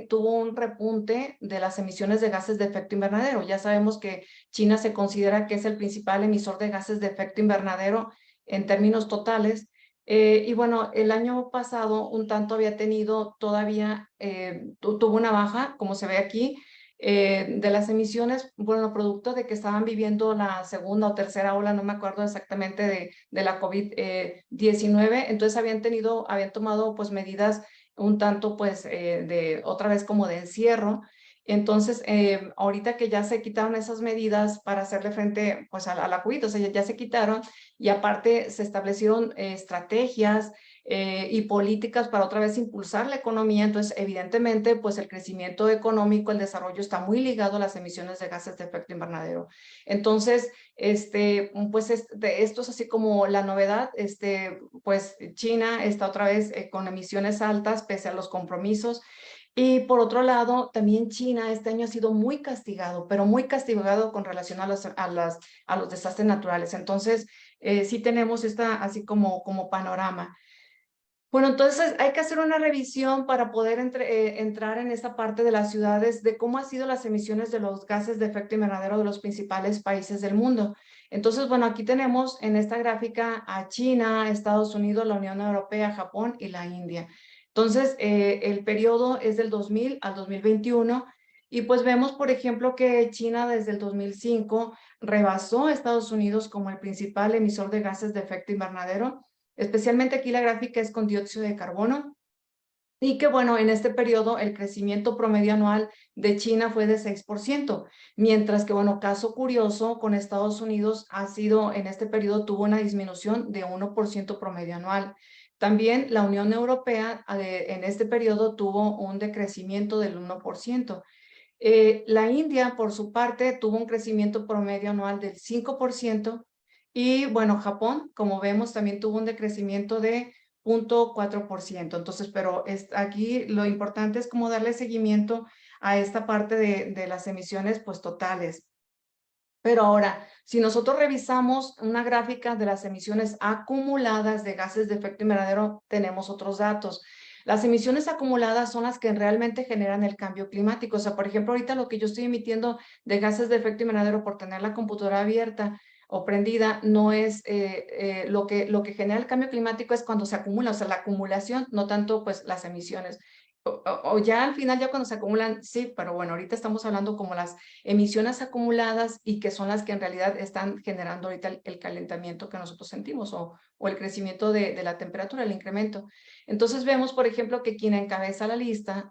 tuvo un repunte de las emisiones de gases de efecto invernadero. Ya sabemos que China se considera que es el principal emisor de gases de efecto invernadero en términos totales. Y bueno, el año pasado un tanto había tenido todavía, tuvo una baja, como se ve aquí, de las emisiones, bueno, producto de que estaban viviendo la segunda o tercera ola, no me acuerdo exactamente de la COVID-19, entonces habían tomado pues medidas un tanto pues de otra vez como de encierro. Entonces, ahorita que ya se quitaron esas medidas para hacerle frente pues a la COVID, o sea, ya se quitaron y aparte se establecieron estrategias y políticas para otra vez impulsar la economía. Entonces, evidentemente, pues el crecimiento económico, el desarrollo está muy ligado a las emisiones de gases de efecto invernadero. Entonces, pues esto es así como la novedad, pues China está otra vez con emisiones altas pese a los compromisos. Y por otro lado, también China este año ha sido muy castigado, pero muy castigado con relación a los desastres naturales. Entonces, sí tenemos esta así como panorama. Bueno, entonces hay que hacer una revisión para poder entrar en esta parte de las ciudades de cómo han sido las emisiones de los gases de efecto invernadero de los principales países del mundo. Entonces, bueno, aquí tenemos en esta gráfica a China, Estados Unidos, la Unión Europea, Japón y la India. Entonces, el periodo es del 2000 al 2021 y pues vemos, por ejemplo, que China desde el 2005 rebasó a Estados Unidos como el principal emisor de gases de efecto invernadero. Especialmente aquí la gráfica es con dióxido de carbono. Y que bueno, en este periodo el crecimiento promedio anual de China fue de 6%, mientras que bueno, caso curioso, con Estados Unidos ha sido, en este periodo tuvo una disminución de 1% promedio anual. También la Unión Europea en este periodo tuvo un decrecimiento del 1%. La India, por su parte, tuvo un crecimiento promedio anual del 5%. Y bueno, Japón, como vemos, también tuvo un decrecimiento de 0.4%. Entonces, pero aquí lo importante es como darle seguimiento a esta parte de las emisiones pues totales. Pero ahora, si nosotros revisamos una gráfica de las emisiones acumuladas de gases de efecto invernadero, tenemos otros datos. Las emisiones acumuladas son las que realmente generan el cambio climático. O sea, por ejemplo, ahorita lo que yo estoy emitiendo de gases efecto invernadero por tener la computadora abierta o prendida, no es lo que genera el cambio climático es cuando se acumula, o sea, la acumulación, no tanto pues las emisiones. O ya al final, ya cuando se acumulan, sí, pero bueno, ahorita estamos hablando como las emisiones acumuladas y que son las que en realidad están generando ahorita el calentamiento que nosotros sentimos o el crecimiento de la temperatura, el incremento. Entonces vemos, por ejemplo, que quien encabeza la lista,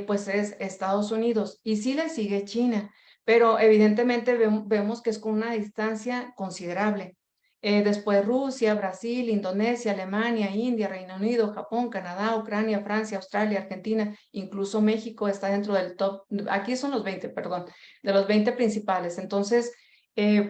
pues es Estados Unidos y sí le sigue China, pero evidentemente vemos que es con una distancia considerable. Después Rusia, Brasil, Indonesia, Alemania, India, Reino Unido, Japón, Canadá, Ucrania, Francia, Australia, Argentina, incluso México está dentro del top, aquí son los 20, perdón, de los 20 principales. Entonces,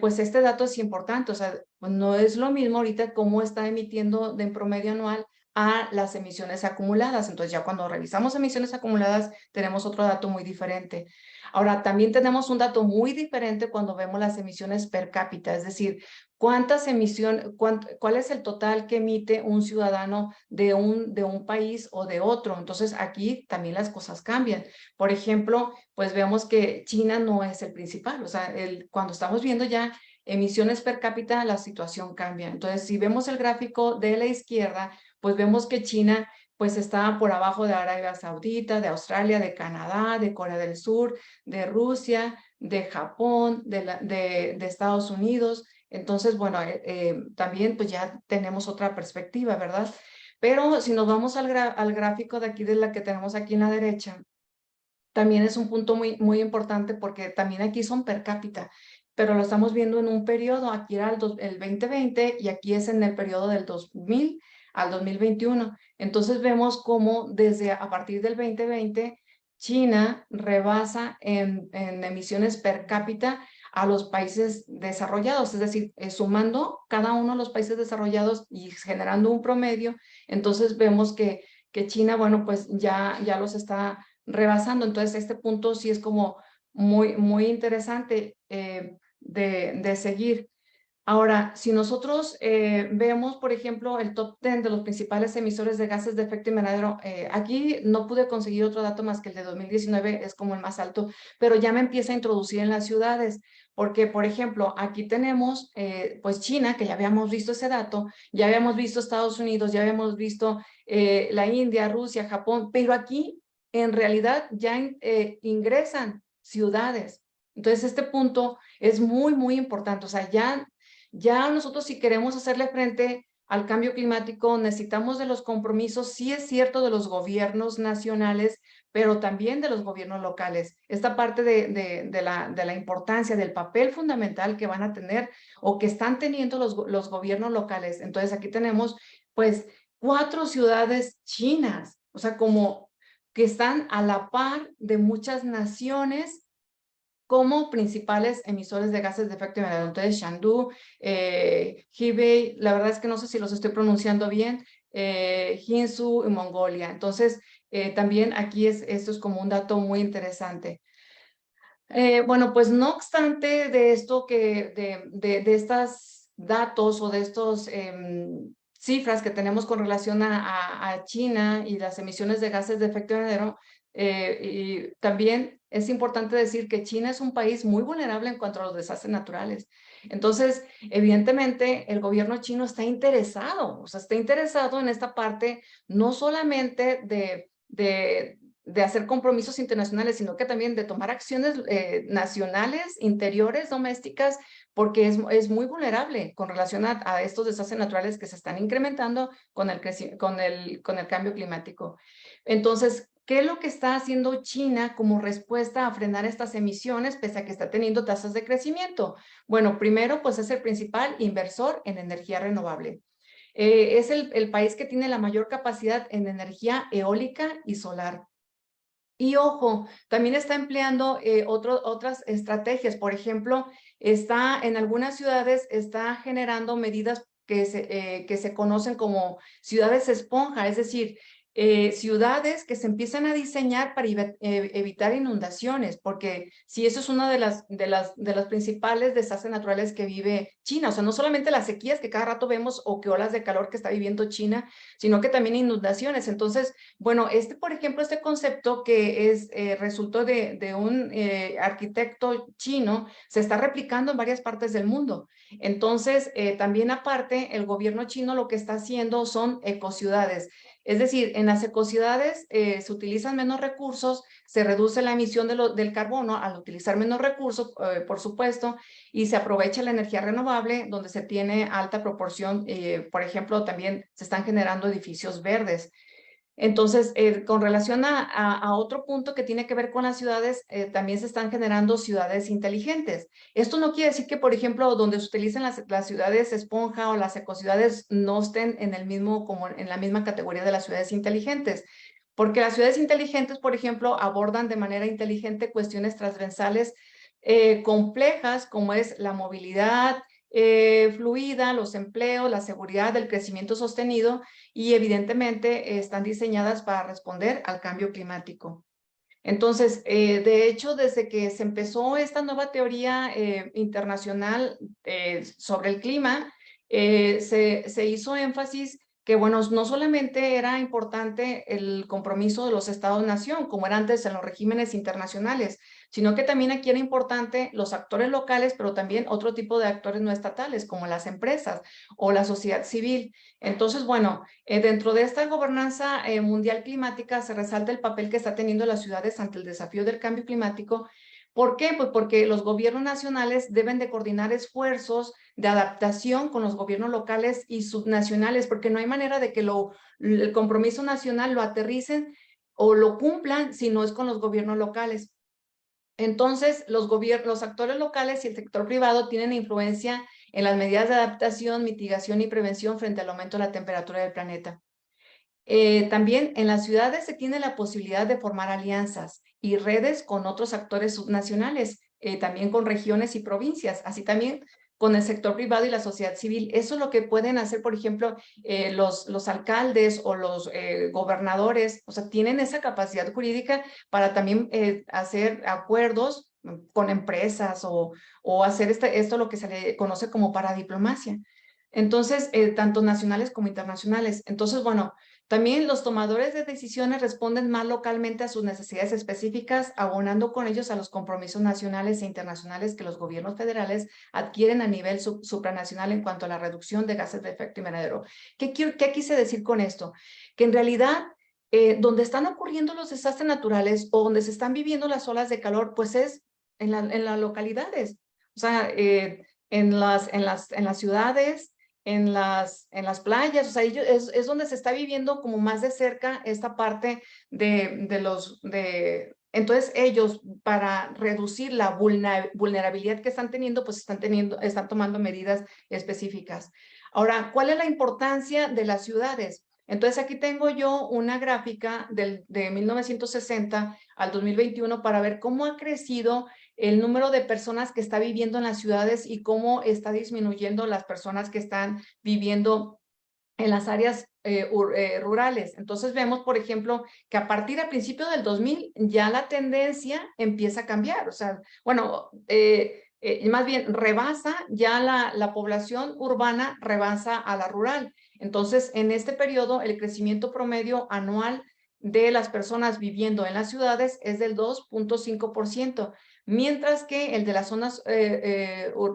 pues este dato es importante, o sea, no es lo mismo ahorita cómo está emitiendo de en promedio anual a las emisiones acumuladas. Entonces ya cuando revisamos emisiones acumuladas tenemos otro dato muy diferente. Ahora, también tenemos un dato muy diferente cuando vemos las emisiones per cápita, es decir, cuántas emisiones, cuál es el total que emite un ciudadano de un país o de otro. Entonces aquí también las cosas cambian. Por ejemplo, pues vemos que China no es el principal, o sea, cuando estamos viendo ya emisiones per cápita, la situación cambia. Entonces, si vemos el gráfico de la izquierda, pues vemos que China pues está por abajo de Arabia Saudita, de Australia, de Canadá, de Corea del Sur, de Rusia, de Japón, de Estados Unidos. Entonces, bueno, también pues ya tenemos otra perspectiva, ¿verdad? Pero si nos vamos al gráfico de aquí, de la que tenemos aquí en la derecha, también es un punto muy, muy importante porque también aquí son per cápita, pero lo estamos viendo en un periodo, aquí era el 2020 y aquí es en el periodo del 2000 al 2021. Entonces vemos cómo desde a partir del 2020 China rebasa en emisiones per cápita a los países desarrollados, es decir, sumando cada uno de los países desarrollados y generando un promedio, entonces vemos que China, bueno, pues ya los está rebasando. Entonces, este punto sí es como muy, muy interesante de seguir. Ahora, si nosotros vemos, por ejemplo, el top 10 de los principales emisores de gases de efecto invernadero, aquí no pude conseguir otro dato más que el de 2019, es como el más alto, pero ya me empieza a introducir en las ciudades, porque, por ejemplo, aquí tenemos, pues China, que ya habíamos visto ese dato, ya habíamos visto Estados Unidos, ya habíamos visto la India, Rusia, Japón, pero aquí en realidad ya ingresan ciudades. Entonces, este punto es muy, muy importante. O sea, ya nosotros si queremos hacerle frente al cambio climático, necesitamos de los compromisos, sí es cierto, de los gobiernos nacionales, pero también de los gobiernos locales. Esta parte de la importancia, del papel fundamental que van a tener o que están teniendo los gobiernos locales. Entonces aquí tenemos pues 4 ciudades chinas, o sea, como que están a la par de muchas naciones como principales emisores de gases de efecto invernadero. Entonces, Shandong, Hebei, la verdad es que no sé si los estoy pronunciando bien, Jinsu y Mongolia. Entonces, también aquí esto es como un dato muy interesante. Bueno, pues no obstante de esto de estos datos o de estos cifras que tenemos con relación a China y las emisiones de gases de efecto invernadero, y también es importante decir que China es un país muy vulnerable en cuanto a los desastres naturales. Entonces, evidentemente, el gobierno chino está interesado, o sea, está interesado en esta parte, no solamente de hacer compromisos internacionales, sino que también de tomar acciones nacionales, interiores, domésticas, porque es muy vulnerable con relación a estos desastres naturales que se están incrementando con el cambio climático. Entonces, ¿qué es lo que está haciendo China como respuesta a frenar estas emisiones, pese a que está teniendo tasas de crecimiento? Bueno, primero, pues es el principal inversor en energía renovable. Es el país que tiene la mayor capacidad en energía eólica y solar. Y ojo, también está empleando otras estrategias. Por ejemplo, en algunas ciudades está generando medidas que se conocen como ciudades esponja, es decir, ciudades que se empiezan a diseñar para evitar inundaciones, porque si eso es una de las principales desastres naturales que vive China, o sea, no solamente las sequías que cada rato vemos o que olas de calor que está viviendo China, sino que también inundaciones. Entonces, bueno, por ejemplo, este concepto que resultó de un arquitecto chino, se está replicando en varias partes del mundo. Entonces, también aparte, el gobierno chino lo que está haciendo son ecociudades. Es decir, en las ecociudades se utilizan menos recursos, se reduce la emisión del carbono al utilizar menos recursos, por supuesto, y se aprovecha la energía renovable, donde se tiene alta proporción. Por ejemplo, también se están generando edificios verdes. Entonces, con relación a otro punto que tiene que ver con las ciudades, también se están generando ciudades inteligentes. Esto no quiere decir que, por ejemplo, donde se utilizan las ciudades esponja o las ecociudades no estén como en la misma categoría de las ciudades inteligentes, porque las ciudades inteligentes, por ejemplo, abordan de manera inteligente cuestiones transversales complejas, como es la movilidad fluida, los empleos, la seguridad, el crecimiento sostenido, y evidentemente están diseñadas para responder al cambio climático. Entonces, de hecho, desde que se empezó esta nueva teoría internacional sobre el clima, se hizo énfasis que, bueno, no solamente era importante el compromiso de los Estados-nación, como era antes en los regímenes internacionales, sino que también aquí era importante los actores locales, pero también otro tipo de actores no estatales, como las empresas o la sociedad civil. Entonces, bueno, dentro de esta gobernanza mundial climática se resalta el papel que está teniendo las ciudades ante el desafío del cambio climático. ¿Por qué? Pues porque los gobiernos nacionales deben de coordinar esfuerzos de adaptación con los gobiernos locales y subnacionales, porque no hay manera de que el compromiso nacional lo aterricen o lo cumplan si no es con los gobiernos locales. Entonces, los actores locales y el sector privado tienen influencia en las medidas de adaptación, mitigación y prevención frente al aumento de la temperatura del planeta. También en las ciudades se tiene la posibilidad de formar alianzas y redes con otros actores subnacionales, también con regiones y provincias, así también con el sector privado y la sociedad civil. Eso es lo que pueden hacer, por ejemplo, los alcaldes o los gobernadores, o sea, tienen esa capacidad jurídica para también hacer acuerdos con empresas o hacer esto lo que se le conoce como paradiplomacia. Entonces, tanto nacionales como internacionales. Entonces, bueno, también los tomadores de decisiones responden más localmente a sus necesidades específicas, abonando con ellos a los compromisos nacionales e internacionales que los gobiernos federales adquieren a nivel supranacional en cuanto a la reducción de gases de efecto invernadero. ¿Qué quise decir con esto? Que en realidad, donde están ocurriendo los desastres naturales o donde se están viviendo las olas de calor, pues es en las localidades. O sea, en las ciudades, en las playas, o sea, es donde se está viviendo como más de cerca esta parte entonces ellos, para reducir la vulnerabilidad que están teniendo, pues están tomando medidas específicas. Ahora, ¿cuál es la importancia de las ciudades? Entonces aquí tengo yo una gráfica de 1960 al 2021 para ver cómo ha crecido el número de personas que está viviendo en las ciudades y cómo está disminuyendo las personas que están viviendo en las áreas rurales. Entonces vemos, por ejemplo, que a partir del principio del 2000 ya la tendencia empieza a cambiar. O sea, bueno, más bien rebasa ya la población urbana, rebasa a la rural. Entonces, en este periodo, el crecimiento promedio anual de las personas viviendo en las ciudades es del 2.5%, mientras que el de las zonas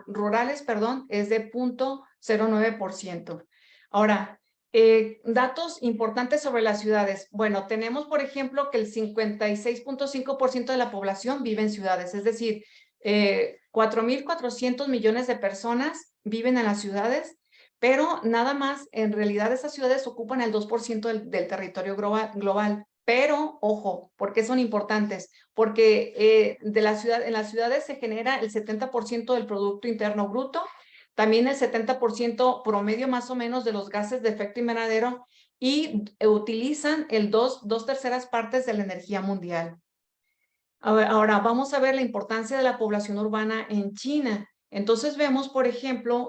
rurales, perdón, es de 0.09%. Ahora, datos importantes sobre las ciudades. Bueno, tenemos, por ejemplo, que el 56.5% de la población vive en ciudades, es decir, 4.400 millones de personas viven en las ciudades, pero nada más, en realidad esas ciudades ocupan el 2% del territorio global. Pero, ojo, ¿por qué son importantes? Porque en las ciudades se genera el 70% del Producto Interno Bruto, también el 70% promedio más o menos de los gases de efecto invernadero y utilizan dos terceras partes de la energía mundial. Ahora vamos a ver la importancia de la población urbana en China. Entonces vemos, por ejemplo,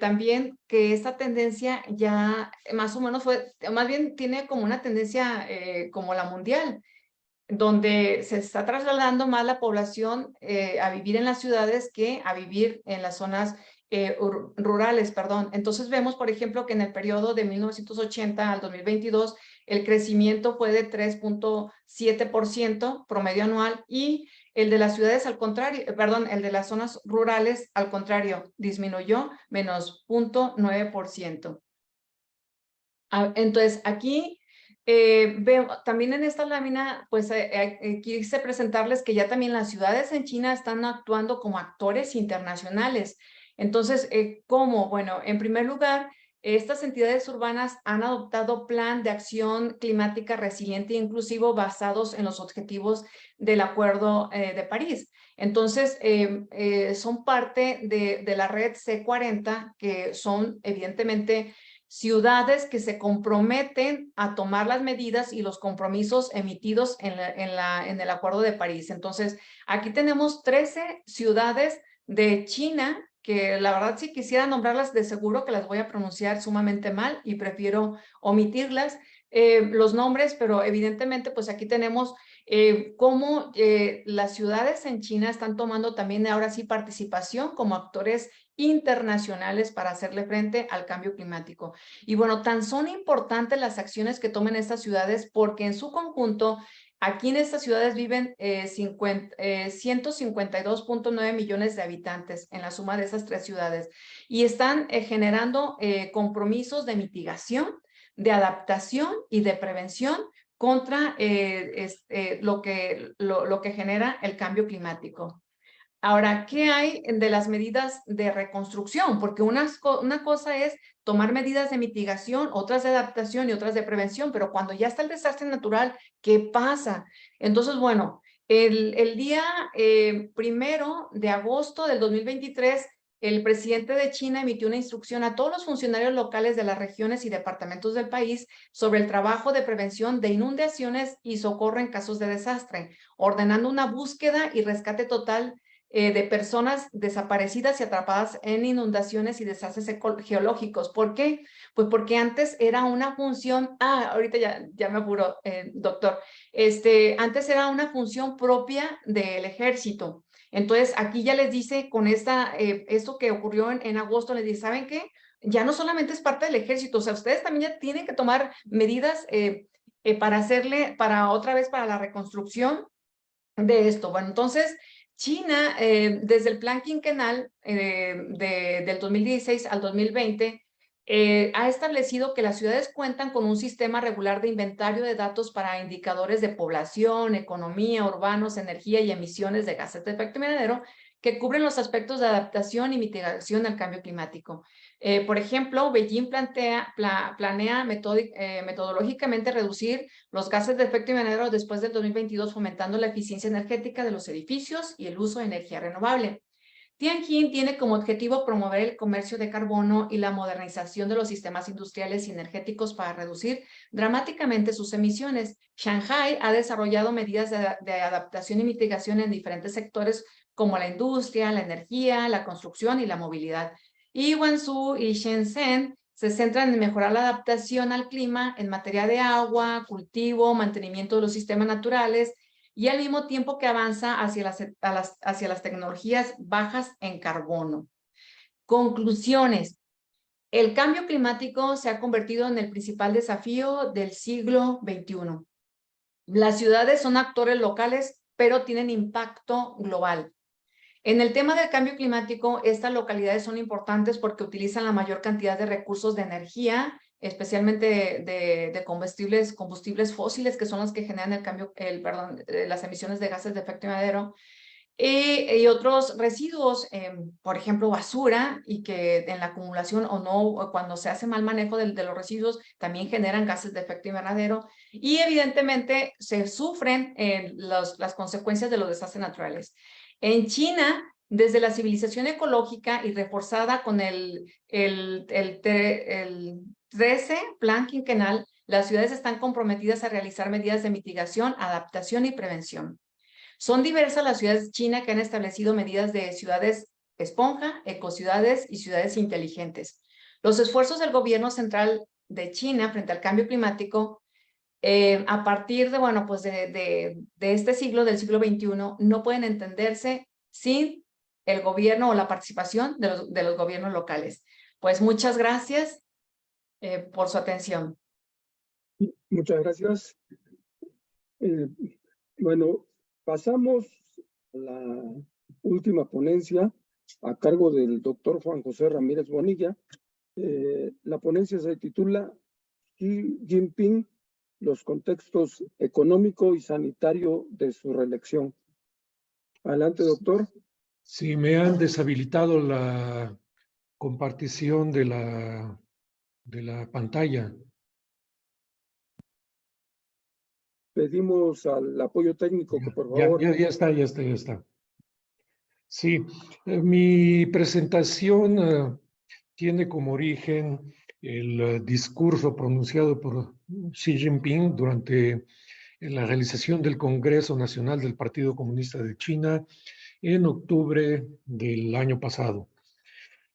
también que esta tendencia ya más o menos más bien tiene como una tendencia como la mundial, donde se está trasladando más la población a vivir en las ciudades que a vivir en las zonas rurales, perdón. Entonces vemos, por ejemplo, que en el periodo de 1980 al 2022, el crecimiento fue de 3.7% promedio anual y el de las ciudades al contrario, perdón, el de las zonas rurales al contrario, disminuyó menos 0.9%. Entonces, aquí también en esta lámina, pues quise presentarles que ya también las ciudades en China están actuando como actores internacionales. Entonces, ¿cómo? Bueno, en primer lugar, estas entidades urbanas han adoptado plan de acción climática resiliente e inclusivo basados en los objetivos del Acuerdo de París. Entonces, son parte de la red C40, que son evidentemente ciudades que se comprometen a tomar las medidas y los compromisos emitidos en el Acuerdo de París. Entonces, aquí tenemos 13 ciudades de China, que la verdad si quisiera nombrarlas de seguro que las voy a pronunciar sumamente mal y prefiero omitirlas los nombres, pero evidentemente pues aquí tenemos cómo las ciudades en China están tomando también ahora sí participación como actores internacionales para hacerle frente al cambio climático. Y bueno, tan son importantes las acciones que tomen estas ciudades porque en su conjunto, aquí en estas ciudades viven 152.9 millones de habitantes en la suma de esas tres ciudades y están generando compromisos de mitigación, de adaptación y de prevención contra lo que genera el cambio climático. Ahora, ¿qué hay de las medidas de reconstrucción? Porque una cosa es tomar medidas de mitigación, otras de adaptación y otras de prevención, pero cuando ya está el desastre natural, ¿qué pasa? Entonces, bueno, el día 1 de agosto del 2023, el presidente de China emitió una instrucción a todos los funcionarios locales de las regiones y departamentos del país sobre el trabajo de prevención de inundaciones y socorro en casos de desastre, ordenando una búsqueda y rescate total de personas desaparecidas y atrapadas en inundaciones y desastres geológicos. ¿Por qué? Pues porque antes era una función, ahorita ya me apuro, doctor, antes era una función propia del ejército. Entonces, aquí ya les dice con esto que ocurrió en agosto, les dice, ¿saben qué? Ya no solamente es parte del ejército, o sea, ustedes también ya tienen que tomar medidas para otra vez, para la reconstrucción de esto. Bueno, entonces, China, desde el plan quinquenal del 2016 al 2020, ha establecido que las ciudades cuentan con un sistema regular de inventario de datos para indicadores de población, economía, urbanos, energía y emisiones de gases de efecto invernadero que cubren los aspectos de adaptación y mitigación al cambio climático. Por ejemplo, Beijing planea metodológicamente reducir los gases de efecto invernadero después del 2022, fomentando la eficiencia energética de los edificios y el uso de energía renovable. Tianjin tiene como objetivo promover el comercio de carbono y la modernización de los sistemas industriales y energéticos para reducir dramáticamente sus emisiones. Shanghai ha desarrollado medidas de adaptación y mitigación en diferentes sectores como la industria, la energía, la construcción y la movilidad. Y Guangzhou y Shenzhen se centran en mejorar la adaptación al clima en materia de agua, cultivo, mantenimiento de los sistemas naturales y al mismo tiempo que avanza hacia las tecnologías bajas en carbono. Conclusiones. El cambio climático se ha convertido en el principal desafío del siglo XXI. Las ciudades son actores locales, pero tienen impacto global. En el tema del cambio climático, estas localidades son importantes porque utilizan la mayor cantidad de recursos de energía, especialmente de combustibles fósiles, que son los que generan las emisiones de gases de efecto invernadero, y otros residuos, por ejemplo, basura, y que en la acumulación o no, o cuando se hace mal manejo de los residuos, también generan gases de efecto invernadero, y evidentemente se sufren las consecuencias de los desastres naturales. En China, desde la civilización ecológica y reforzada con el 13 Plan Quinquenal, las ciudades están comprometidas a realizar medidas de mitigación, adaptación y prevención. Son diversas las ciudades de China que han establecido medidas de ciudades esponja, ecociudades y ciudades inteligentes. Los esfuerzos del gobierno central de China frente al cambio climático, a partir de este siglo, del siglo XXI, no pueden entenderse sin el gobierno o la participación de los gobiernos locales. Pues muchas gracias por su atención. Muchas gracias. Bueno, pasamos a la última ponencia a cargo del doctor Juan José Ramírez Bonilla. La ponencia se titula Xi Jinping, los contextos económico y sanitario de su reelección. Adelante, doctor. Sí, me han deshabilitado la compartición de la pantalla. Pedimos al apoyo técnico que por favor. Ya está. Sí, mi presentación tiene como origen el discurso pronunciado por Xi Jinping durante la realización del Congreso Nacional del Partido Comunista de China en octubre del año pasado.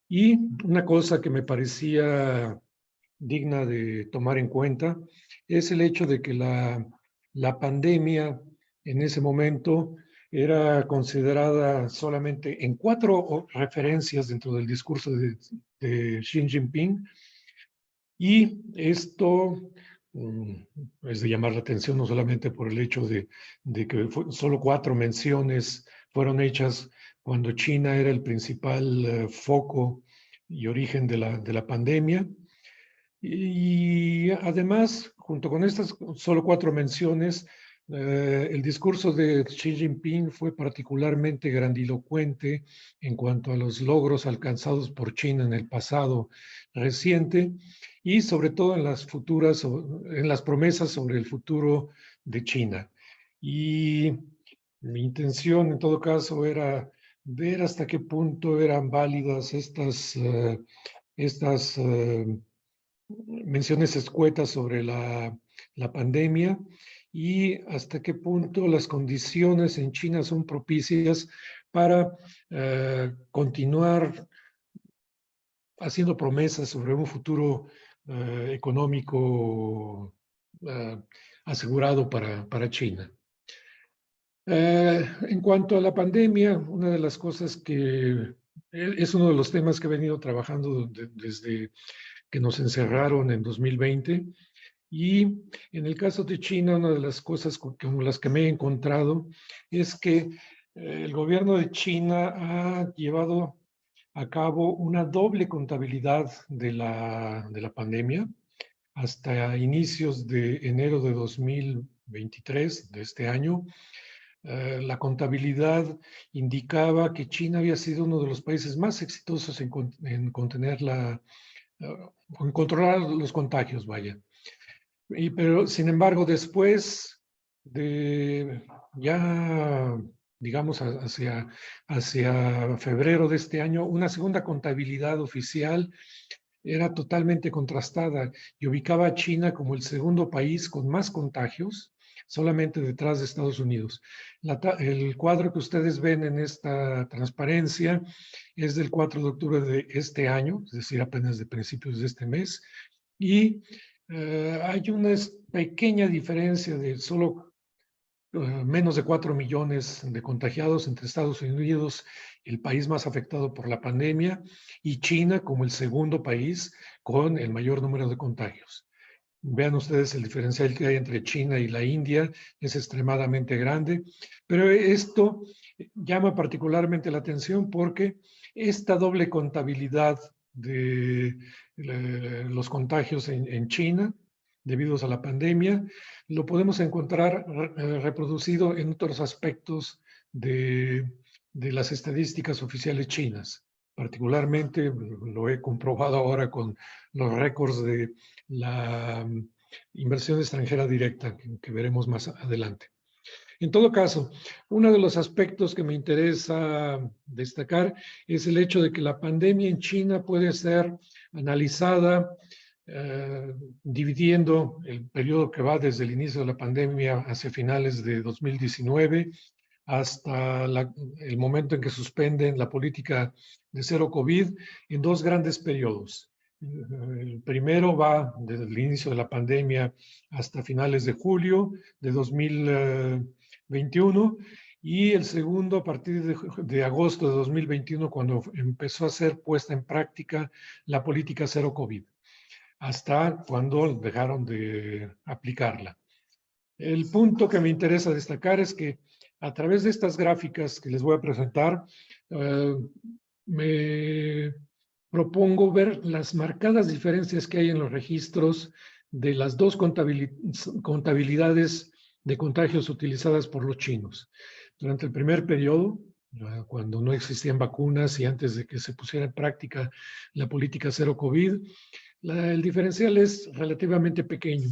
Y una cosa que me parecía digna de tomar en cuenta es el hecho de que la pandemia en ese momento era considerada solamente en 4 referencias dentro del discurso de Xi Jinping, y esto es de llamar la atención no solamente por el hecho de que solo 4 menciones fueron hechas cuando China era el principal foco y origen de la pandemia. Y además, junto con estas solo 4 menciones, el discurso de Xi Jinping fue particularmente grandilocuente en cuanto a los logros alcanzados por China en el pasado reciente y sobre todo en las promesas sobre el futuro de China. Y mi intención en todo caso era ver hasta qué punto eran válidas estas menciones escuetas sobre la pandemia y hasta qué punto las condiciones en China son propicias para continuar haciendo promesas sobre un futuro económico asegurado para China. En cuanto a la pandemia, una de las cosas que es uno de los temas que he venido trabajando desde que nos encerraron en 2020. Y en el caso de China, una de las cosas con las que me he encontrado es que el gobierno de China ha llevado a cabo una doble contabilidad de la pandemia. Hasta inicios de enero de 2023, de este año, la contabilidad indicaba que China había sido uno de los países más exitosos en contener en controlar los contagios, vaya. Pero, sin embargo, después de ya, digamos, hacia febrero de este año, una segunda contabilidad oficial era totalmente contrastada y ubicaba a China como el segundo país con más contagios, solamente detrás de Estados Unidos. El cuadro que ustedes ven en esta transparencia es del 4 de octubre de este año, es decir, apenas de principios de este mes, y hay una pequeña diferencia de solo menos de 4 millones de contagiados entre Estados Unidos, el país más afectado por la pandemia, y China como el segundo país con el mayor número de contagios. Vean ustedes el diferencial que hay entre China y la India, es extremadamente grande, pero esto llama particularmente la atención porque esta doble contabilidad de los contagios en China, debido a la pandemia, lo podemos encontrar reproducido en otros aspectos de las estadísticas oficiales chinas. Particularmente lo he comprobado ahora con los récords de la inversión extranjera directa, que veremos más adelante. En todo caso, uno de los aspectos que me interesa destacar es el hecho de que la pandemia en China puede ser analizada dividiendo el periodo que va desde el inicio de la pandemia hacia finales de 2019 hasta el momento en que suspenden la política de cero COVID en dos grandes periodos. El primero va desde el inicio de la pandemia hasta finales de julio de 2021 y el segundo a partir de agosto de 2021 cuando empezó a ser puesta en práctica la política cero COVID, hasta cuando dejaron de aplicarla. El punto que me interesa destacar es que a través de estas gráficas que les voy a presentar, me propongo ver las marcadas diferencias que hay en los registros de las dos contabilidades de contagios utilizadas por los chinos. Durante el primer periodo, cuando no existían vacunas y antes de que se pusiera en práctica la política cero COVID, el diferencial es relativamente pequeño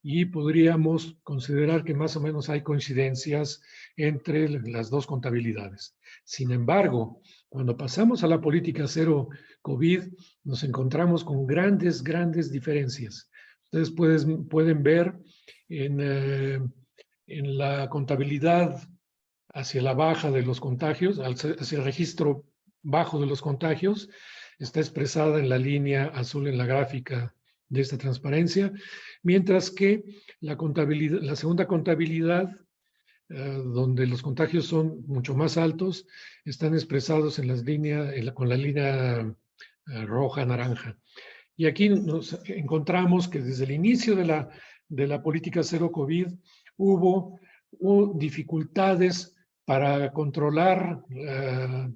y podríamos considerar que más o menos hay coincidencias entre las dos contabilidades. Sin embargo, cuando pasamos a la política cero COVID, nos encontramos con grandes diferencias. Ustedes pueden ver en la contabilidad hacia la baja de los contagios, hacia el registro bajo de los contagios, está expresada en la línea azul en la gráfica de esta transparencia, mientras que la segunda contabilidad, donde los contagios son mucho más altos, están expresados en las líneas, con la línea roja-naranja. Y aquí nos encontramos que desde el inicio de la política cero COVID hubo dificultades para controlar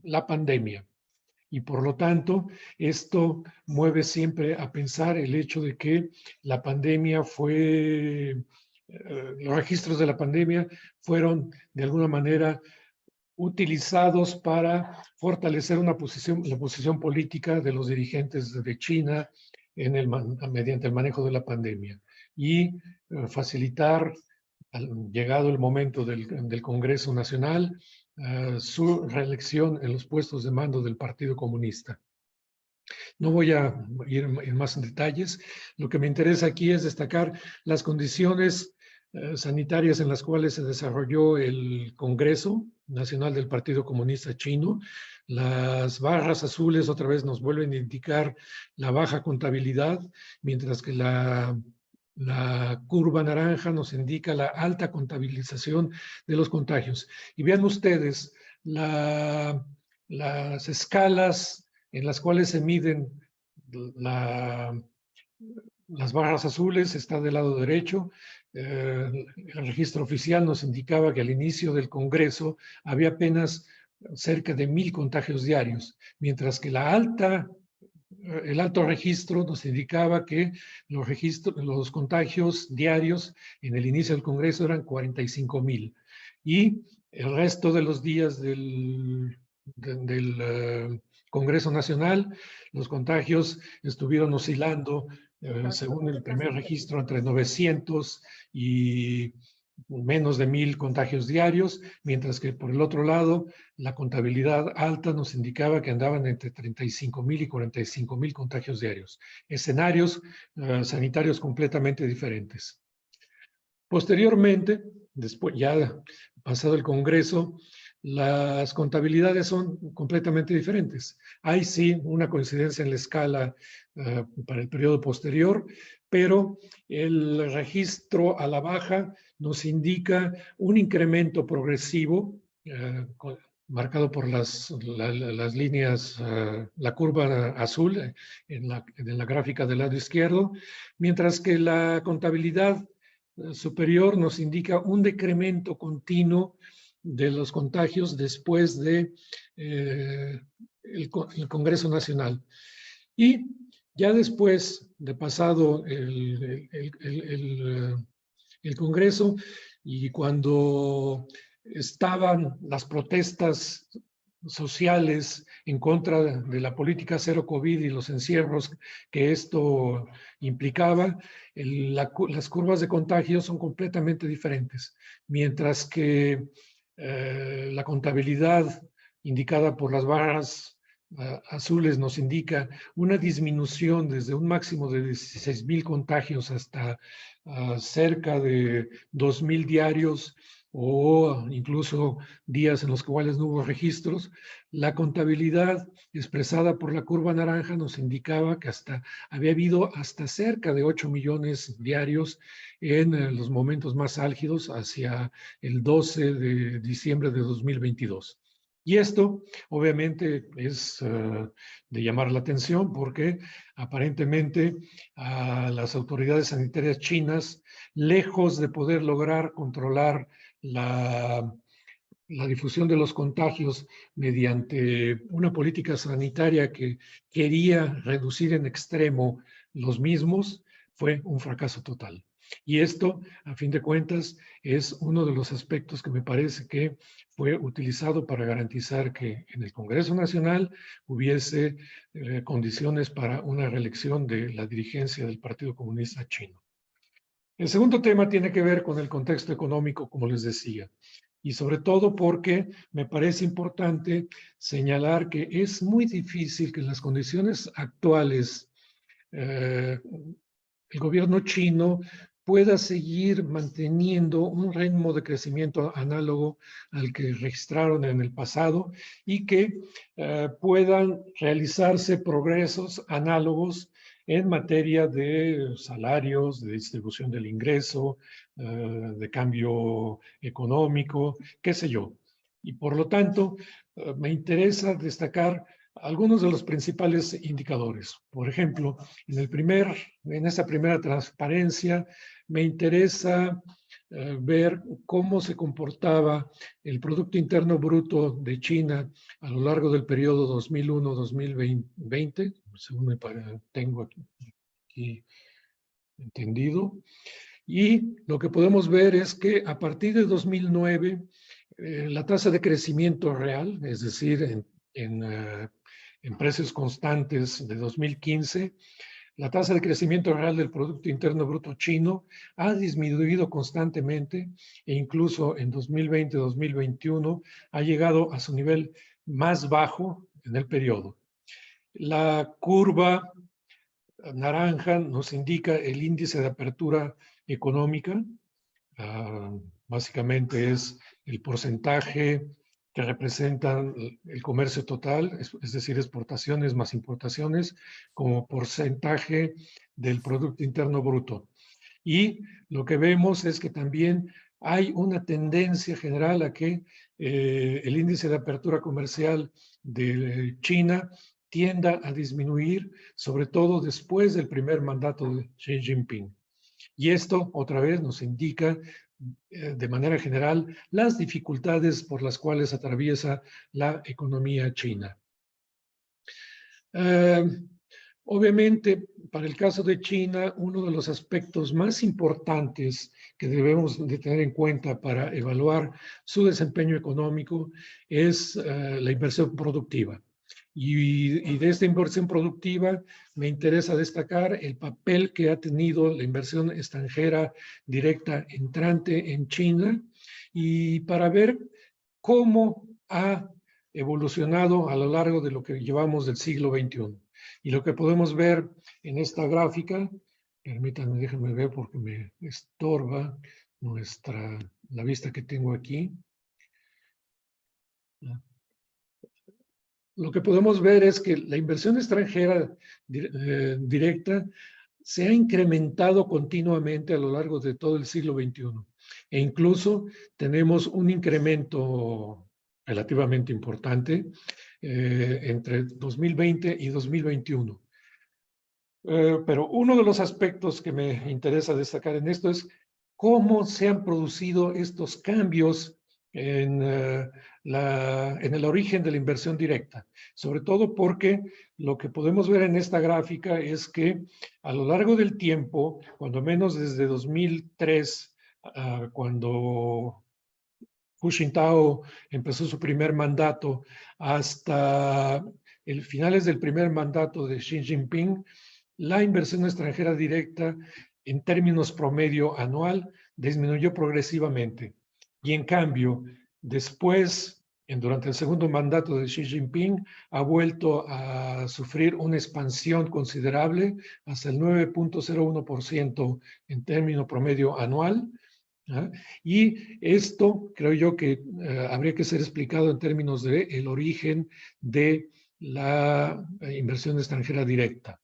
la pandemia. Y por lo tanto, esto mueve siempre a pensar el hecho de que la pandemia los registros de la pandemia fueron de alguna manera utilizados para fortalecer la posición política de los dirigentes de China mediante el manejo de la pandemia y facilitar, llegado el momento del Congreso Nacional, su reelección en los puestos de mando del Partido Comunista. No voy a ir en más detalles. Lo que me interesa aquí es destacar las condiciones sanitarias en las cuales se desarrolló el Congreso Nacional del Partido Comunista Chino. Las barras azules otra vez nos vuelven a indicar la baja contabilidad, mientras que la curva naranja nos indica la alta contabilización de los contagios. Y vean ustedes las escalas en las cuales se miden las barras azules, está del lado derecho. El registro oficial nos indicaba que al inicio del Congreso había apenas cerca de 1,000 contagios diarios, mientras que el alto registro nos indicaba que los contagios diarios en el inicio del Congreso eran 45,000 y el resto de los días del Congreso Nacional, los contagios estuvieron oscilando, según el primer registro, entre 900 y menos de 1,000 contagios diarios, mientras que por el otro lado, la contabilidad alta nos indicaba que andaban entre 35,000 y 45,000 contagios diarios. Escenarios sanitarios completamente diferentes. Posteriormente, después ya pasado el Congreso, las contabilidades son completamente diferentes. Hay sí una coincidencia en la escala para el periodo posterior, pero el registro a la baja nos indica un incremento progresivo marcado por las líneas, la curva azul en la gráfica del lado izquierdo, mientras que la contabilidad superior nos indica un decremento continuo de los contagios después de el Congreso Nacional. Y ya después de pasado el Congreso y cuando estaban las protestas sociales en contra de la política cero COVID y los encierros que esto implicaba, las curvas de contagio son completamente diferentes, mientras que la contabilidad indicada por las barras azules nos indica una disminución desde un máximo de 16,000 contagios hasta cerca de 2,000 diarios o incluso días en los cuales no hubo registros. La contabilidad expresada por la curva naranja nos indicaba que había habido hasta cerca de 8 millones diarios en los momentos más álgidos hacia el 12 de diciembre de 2022. Y esto obviamente es de llamar la atención porque aparentemente las autoridades sanitarias chinas, lejos de poder lograr controlar la difusión de los contagios mediante una política sanitaria que quería reducir en extremo los mismos, fue un fracaso total. Y esto, a fin de cuentas, es uno de los aspectos que me parece que fue utilizado para garantizar que en el Congreso Nacional hubiese condiciones para una reelección de la dirigencia del Partido Comunista Chino. El segundo tema tiene que ver con el contexto económico, como les decía, y sobre todo porque me parece importante señalar que es muy difícil que en las condiciones actuales el gobierno chino pueda seguir manteniendo un ritmo de crecimiento análogo al que registraron en el pasado y que puedan realizarse progresos análogos en materia de salarios, de distribución del ingreso, de cambio económico, qué sé yo. Y por lo tanto, me interesa destacar algunos de los principales indicadores. Por ejemplo, en esa primera transparencia, me interesa ver cómo se comportaba el Producto Interno Bruto de China a lo largo del periodo 2001-2020, según me tengo aquí entendido. Y lo que podemos ver es que a partir de 2009, la tasa de crecimiento real, es decir, en precios constantes de 2015, la tasa de crecimiento real del Producto Interno Bruto chino ha disminuido constantemente e incluso en 2020-2021 ha llegado a su nivel más bajo en el periodo. La curva naranja nos indica el índice de apertura económica. Básicamente es el porcentaje que representan el comercio total, es decir, exportaciones más importaciones, como porcentaje del Producto Interno Bruto. Y lo que vemos es que también hay una tendencia general a que el índice de apertura comercial de China tienda a disminuir, sobre todo después del primer mandato de Xi Jinping. Y esto, otra vez, nos indica de manera general las dificultades por las cuales atraviesa la economía china. Obviamente, para el caso de China, uno de los aspectos más importantes que debemos de tener en cuenta para evaluar su desempeño económico es la inversión productiva. Y de esta inversión productiva me interesa destacar el papel que ha tenido la inversión extranjera directa entrante en China y para ver cómo ha evolucionado a lo largo de lo que llevamos del siglo XXI. Y lo que podemos ver en esta gráfica, permítanme, déjenme ver porque me estorba la vista que tengo aquí. Lo que podemos ver es que la inversión extranjera directa se ha incrementado continuamente a lo largo de todo el siglo XXI. E incluso tenemos un incremento relativamente importante entre 2020 y 2021. Pero uno de los aspectos que me interesa destacar en esto es cómo se han producido estos cambios en el origen de la inversión directa, sobre todo porque lo que podemos ver en esta gráfica es que a lo largo del tiempo, cuando menos desde 2003, cuando Hu Jintao empezó su primer mandato, hasta finales del primer mandato de Xi Jinping, la inversión extranjera directa en términos promedio anual disminuyó progresivamente. Y en cambio, después, durante el segundo mandato de Xi Jinping, ha vuelto a sufrir una expansión considerable hasta el 9.01% en término promedio anual. ¿Ah? Y esto creo yo que habría que ser explicado en términos del origen de la inversión extranjera directa.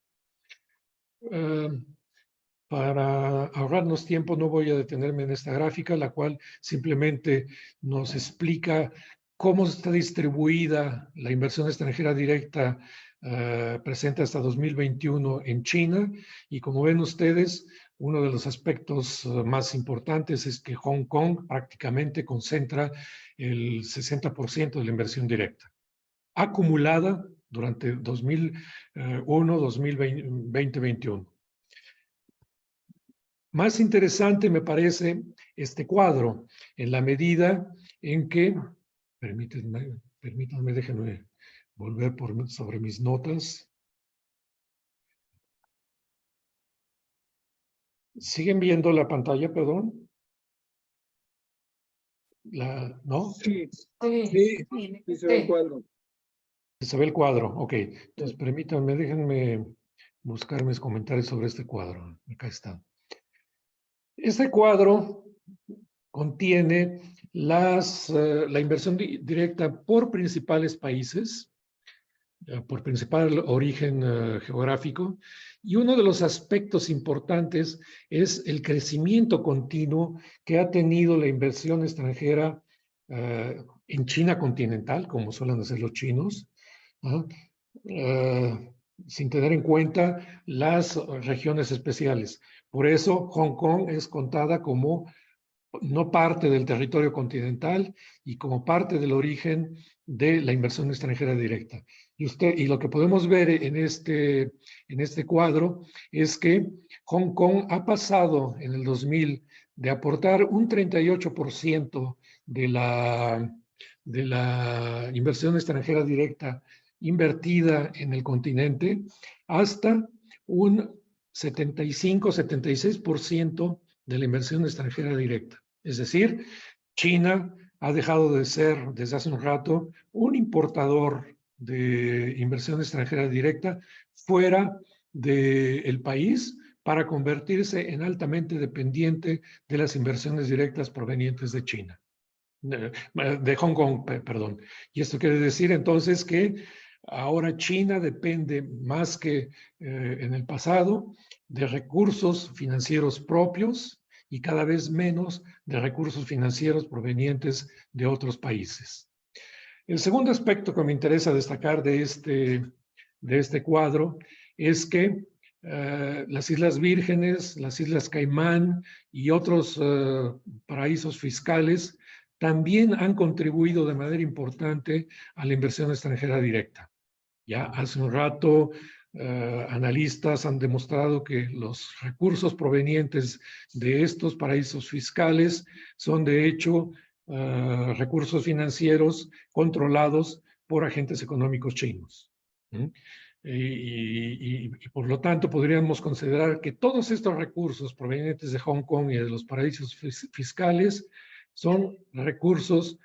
Para ahorrarnos tiempo no voy a detenerme en esta gráfica, la cual simplemente nos explica cómo está distribuida la inversión extranjera directa presente hasta 2021 en China. Y como ven ustedes, uno de los aspectos más importantes es que Hong Kong prácticamente concentra el 60% de la inversión directa, acumulada durante 2001-2020-2021. Más interesante me parece este cuadro, en la medida en que, permítanme, déjenme volver sobre mis notas. ¿Siguen viendo la pantalla, perdón? ¿No? Sí, Sí, sí se ve el cuadro. Se ve el cuadro, ok. Entonces, permítanme, déjenme buscar mis comentarios sobre este cuadro. Acá está. Este cuadro contiene la inversión directa por principales países, por principal origen geográfico, y uno de los aspectos importantes es el crecimiento continuo que ha tenido la inversión extranjera en China continental, como suelen hacer los chinos, ¿no? Sin tener en cuenta las regiones especiales. Por eso Hong Kong es contada como no parte del territorio continental y como parte del origen de la inversión extranjera directa. Y lo que podemos ver en este cuadro es que Hong Kong ha pasado en el 2000 de aportar un 38% de la inversión extranjera directa invertida en el continente hasta un 75-76% de la inversión extranjera directa. Es decir, China ha dejado de ser, desde hace un rato, un importador de inversión extranjera directa fuera del país para convertirse en altamente dependiente de las inversiones directas provenientes de China, de Hong Kong, perdón. Y esto quiere decir entonces que ahora China depende más que en el pasado de recursos financieros propios y cada vez menos de recursos financieros provenientes de otros países. El segundo aspecto que me interesa destacar de este cuadro es que las Islas Vírgenes, las Islas Caimán y otros paraísos fiscales también han contribuido de manera importante a la inversión extranjera directa. Ya hace un rato analistas han demostrado que los recursos provenientes de estos paraísos fiscales son de hecho recursos financieros controlados por agentes económicos chinos. Y por lo tanto podríamos considerar que todos estos recursos provenientes de Hong Kong y de los paraísos fiscales son recursos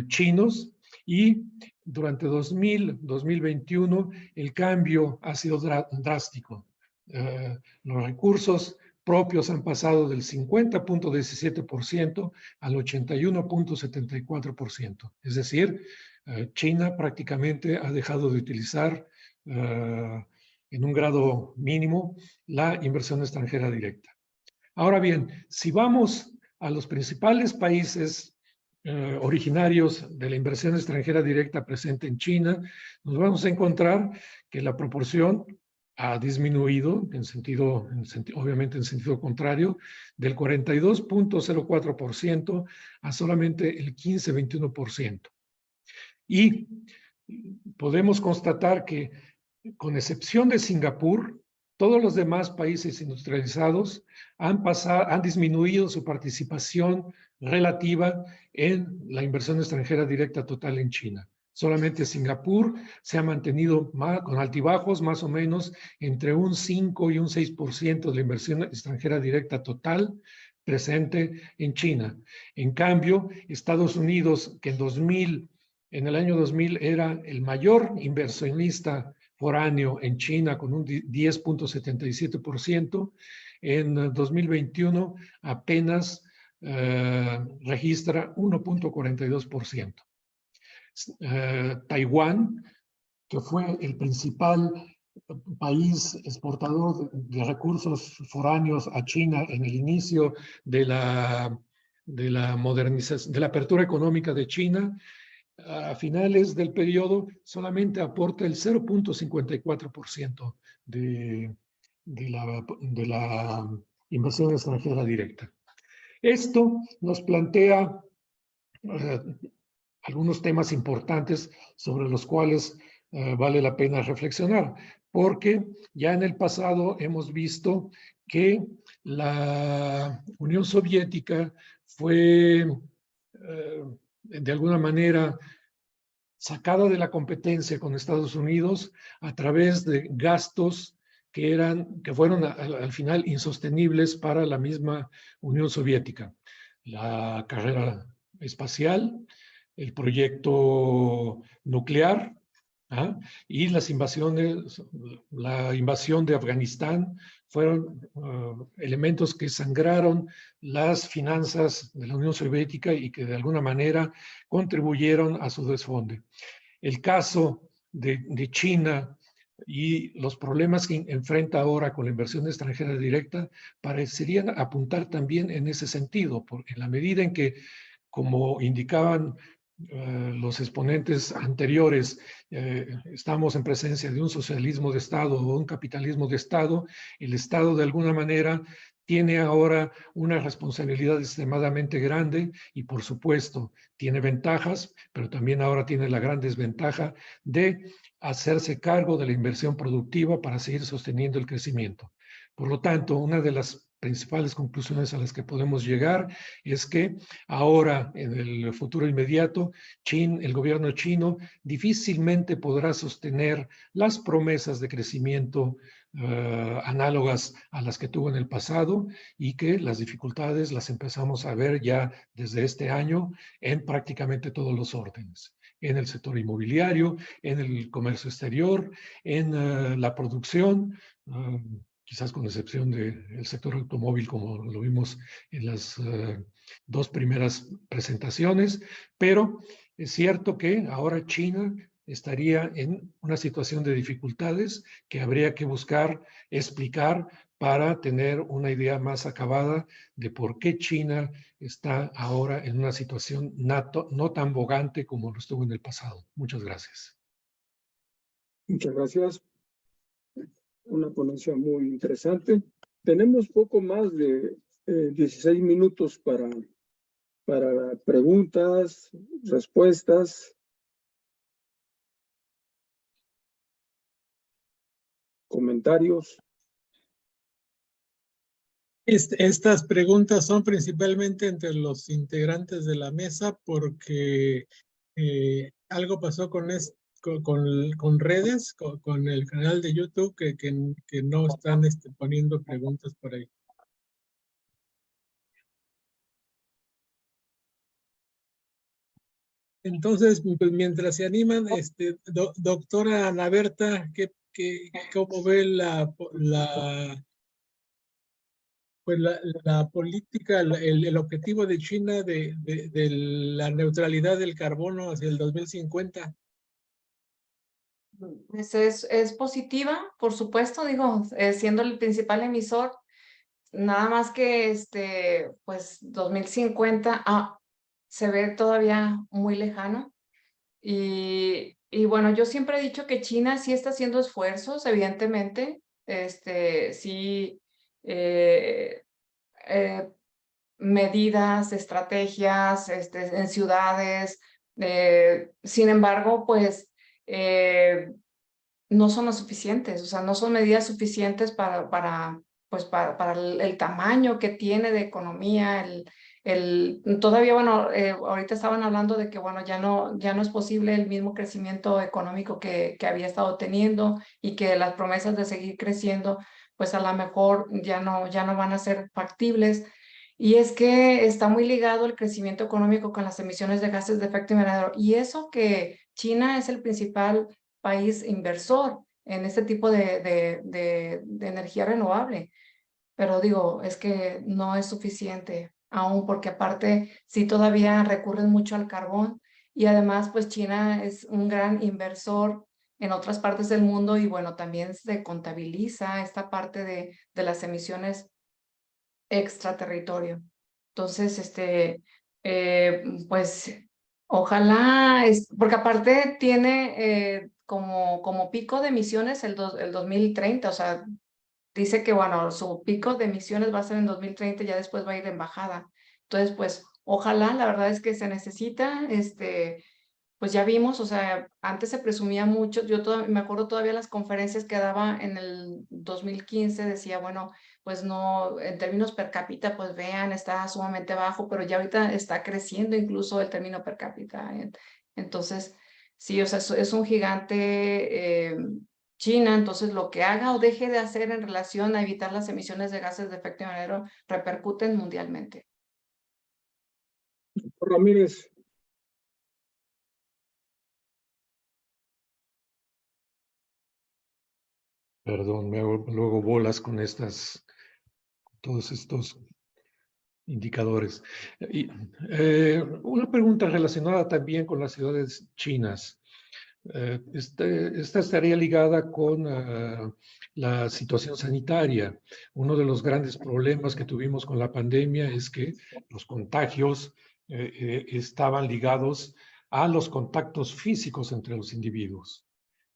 chinos, y durante 2021 el cambio ha sido drástico. Los recursos propios han pasado del 50.17% al 81.74%. Es decir, China prácticamente ha dejado de utilizar en un grado mínimo la inversión extranjera directa. Ahora bien, si vamos a los principales países originarios de la inversión extranjera directa presente en China, nos vamos a encontrar que la proporción ha disminuido, obviamente en sentido contrario, del 42.04% a solamente el 15-21%. Y podemos constatar que, con excepción de Singapur, todos los demás países industrializados han disminuido su participación relativa en la inversión extranjera directa total en China. Solamente Singapur se ha mantenido con altibajos más o menos entre un 5 y un 6% de la inversión extranjera directa total presente en China. En cambio, Estados Unidos, que en el año 2000 era el mayor inversionista foráneo en China con un 10.77%, en 2021 apenas registra 1.42%. Taiwán, que fue el principal país exportador de recursos foráneos a China en el inicio de la modernización, de la apertura económica de China, a finales del periodo solamente aporta el 0.54% de la inversión extranjera directa. Esto nos plantea algunos temas importantes sobre los cuales vale la pena reflexionar, porque ya en el pasado hemos visto que la Unión Soviética fue de alguna manera sacada de la competencia con Estados Unidos a través de gastos que fueron al final insostenibles para la misma Unión Soviética. La carrera espacial, el proyecto nuclear, y la invasión de Afganistán fueron elementos que sangraron las finanzas de la Unión Soviética y que de alguna manera contribuyeron a su desfonde. El caso de China y los problemas que enfrenta ahora con la inversión extranjera directa parecerían apuntar también en ese sentido, porque en la medida en que, como indicaban los exponentes anteriores, estamos en presencia de un socialismo de Estado o un capitalismo de Estado, el Estado de alguna manera tiene ahora una responsabilidad extremadamente grande y, por supuesto, tiene ventajas, pero también ahora tiene la gran desventaja de hacerse cargo de la inversión productiva para seguir sosteniendo el crecimiento. Por lo tanto, una de las principales conclusiones a las que podemos llegar es que ahora, en el futuro inmediato, el gobierno chino difícilmente podrá sostener las promesas de crecimiento análogas a las que tuvo en el pasado, y que las dificultades las empezamos a ver ya desde este año en prácticamente todos los órdenes, en el sector inmobiliario, en el comercio exterior, en la producción, quizás con excepción del sector automóvil, como lo vimos en las dos primeras presentaciones, pero es cierto que ahora China estaría en una situación de dificultades que habría que buscar explicar para tener una idea más acabada de por qué China está ahora en una situación no tan bogante como lo estuvo en el pasado. Muchas gracias. Muchas gracias. Una ponencia muy interesante. Tenemos poco más de 16 minutos para preguntas, respuestas. Comentarios. Estas preguntas son principalmente entre los integrantes de la mesa porque algo pasó con redes, con el canal de YouTube que no están poniendo preguntas por ahí. Entonces, pues, mientras se animan, doctora Ana Berta, ¿cómo ve la política, el objetivo de China de la neutralidad del carbono hacia el 2050? Pues es positiva, por supuesto, digo, siendo el principal emisor, nada más que pues 2050 se ve todavía muy lejano. Y bueno, yo siempre he dicho que China sí está haciendo esfuerzos, evidentemente, sí, eh, eh, medidas, estrategias, en ciudades. Sin embargo, pues no son lo suficientes, o sea, no son medidas suficientes pues para el tamaño que tiene de economía, todavía, bueno, ahorita estaban hablando de que, bueno, ya no es posible el mismo crecimiento económico que había estado teniendo y que las promesas de seguir creciendo, pues a lo mejor ya no van a ser factibles. Y es que está muy ligado el crecimiento económico con las emisiones de gases de efecto invernadero. Y eso que China es el principal país inversor en este tipo de energía renovable. Pero digo, es que no es suficiente aún porque aparte sí todavía recurren mucho al carbón y además pues China es un gran inversor en otras partes del mundo y bueno, también se contabiliza esta parte de las emisiones extraterritorio. Entonces, pues ojalá, porque aparte tiene como pico de emisiones el 2030, o sea, dice que, bueno, su pico de emisiones va a ser en 2030 y ya después va a ir en bajada. Entonces, pues, ojalá, la verdad es que se necesita, pues ya vimos, o sea, antes se presumía mucho, me acuerdo todavía las conferencias que daba en el 2015, decía, bueno, pues no, en términos per cápita, pues vean, está sumamente bajo, pero ya ahorita está creciendo incluso el término per cápita. Entonces, sí, o sea, es un gigante China, entonces lo que haga o deje de hacer en relación a evitar las emisiones de gases de efecto invernadero repercuten mundialmente. Ramírez. Perdón, me hago luego bolas con todos estos indicadores. Y, una pregunta relacionada también con las ciudades chinas. Esta estaría ligada con la situación sanitaria. Uno de los grandes problemas que tuvimos con la pandemia es que los contagios estaban ligados a los contactos físicos entre los individuos.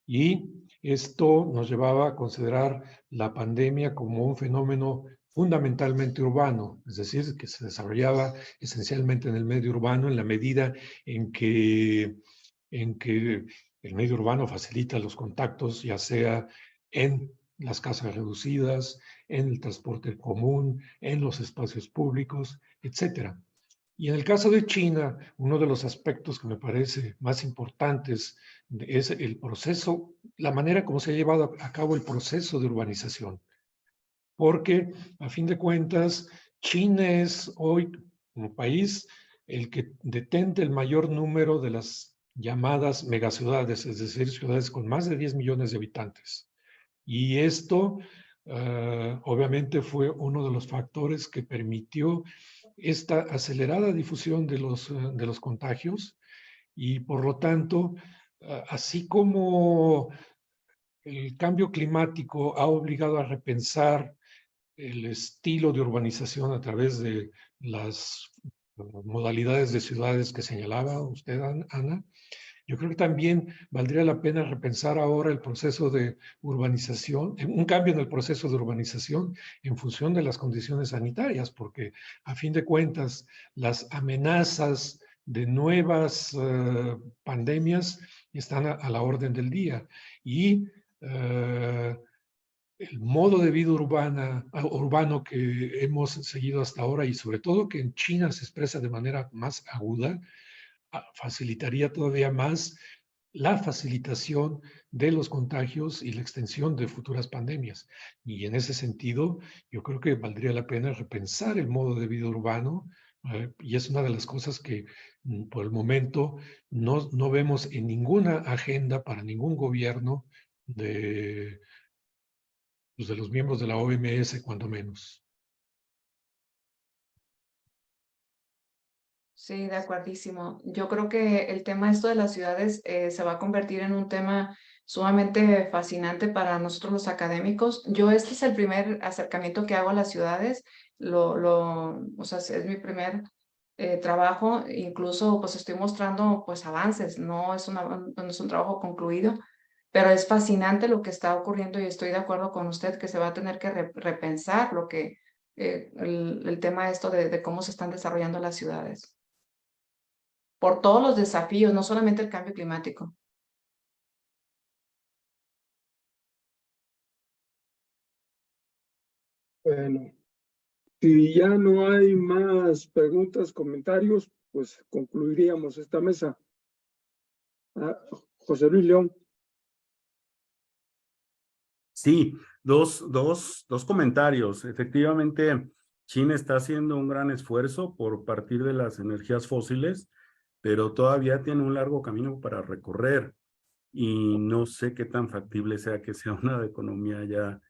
Y esto nos llevaba a considerar la pandemia como un fenómeno fundamentalmente urbano, es decir, que se desarrollaba esencialmente en el medio urbano en la medida en que el medio urbano facilita los contactos, ya sea en las casas reducidas, en el transporte común, en los espacios públicos, etc. Y en el caso de China, uno de los aspectos que me parece más importantes es el proceso, la manera como se ha llevado a cabo el proceso de urbanización. Porque, a fin de cuentas, China es hoy, como país, el que detenta el mayor número de las llamadas megaciudades, es decir, ciudades con más de 10 millones de habitantes. Y esto, obviamente, fue uno de los factores que permitió esta acelerada difusión de los contagios y, por lo tanto, así como el cambio climático ha obligado a repensar el estilo de urbanización a través de las modalidades de ciudades que señalaba usted, Ana, yo creo que también valdría la pena repensar ahora el proceso de urbanización, un cambio en el proceso de urbanización en función de las condiciones sanitarias, porque a fin de cuentas las amenazas de nuevas pandemias están a la orden del día y el modo de vida urbano que hemos seguido hasta ahora y sobre todo que en China se expresa de manera más aguda, facilitaría todavía más la facilitación de los contagios y la extensión de futuras pandemias. Y en ese sentido, yo creo que valdría la pena repensar el modo de vida urbano, y es una de las cosas que por el momento no vemos en ninguna agenda para ningún gobierno de los miembros de la OMS, cuando menos. Sí, de acuerdísimo. Yo creo que el tema esto de las ciudades se va a convertir en un tema sumamente fascinante para nosotros los académicos. Yo este es el primer acercamiento que hago a las ciudades, o sea, es mi primer trabajo, incluso pues estoy mostrando pues avances, no es un trabajo concluido, pero es fascinante lo que está ocurriendo y estoy de acuerdo con usted que se va a tener que repensar lo que, el tema esto de cómo se están desarrollando las ciudades. Por todos los desafíos, no solamente el cambio climático. Bueno, si ya no hay más preguntas, comentarios, pues concluiríamos esta mesa. José Luis León. Sí, dos comentarios. Efectivamente, China está haciendo un gran esfuerzo por partir de las energías fósiles, pero todavía tiene un largo camino para recorrer y no sé qué tan factible sea que sea una economía ya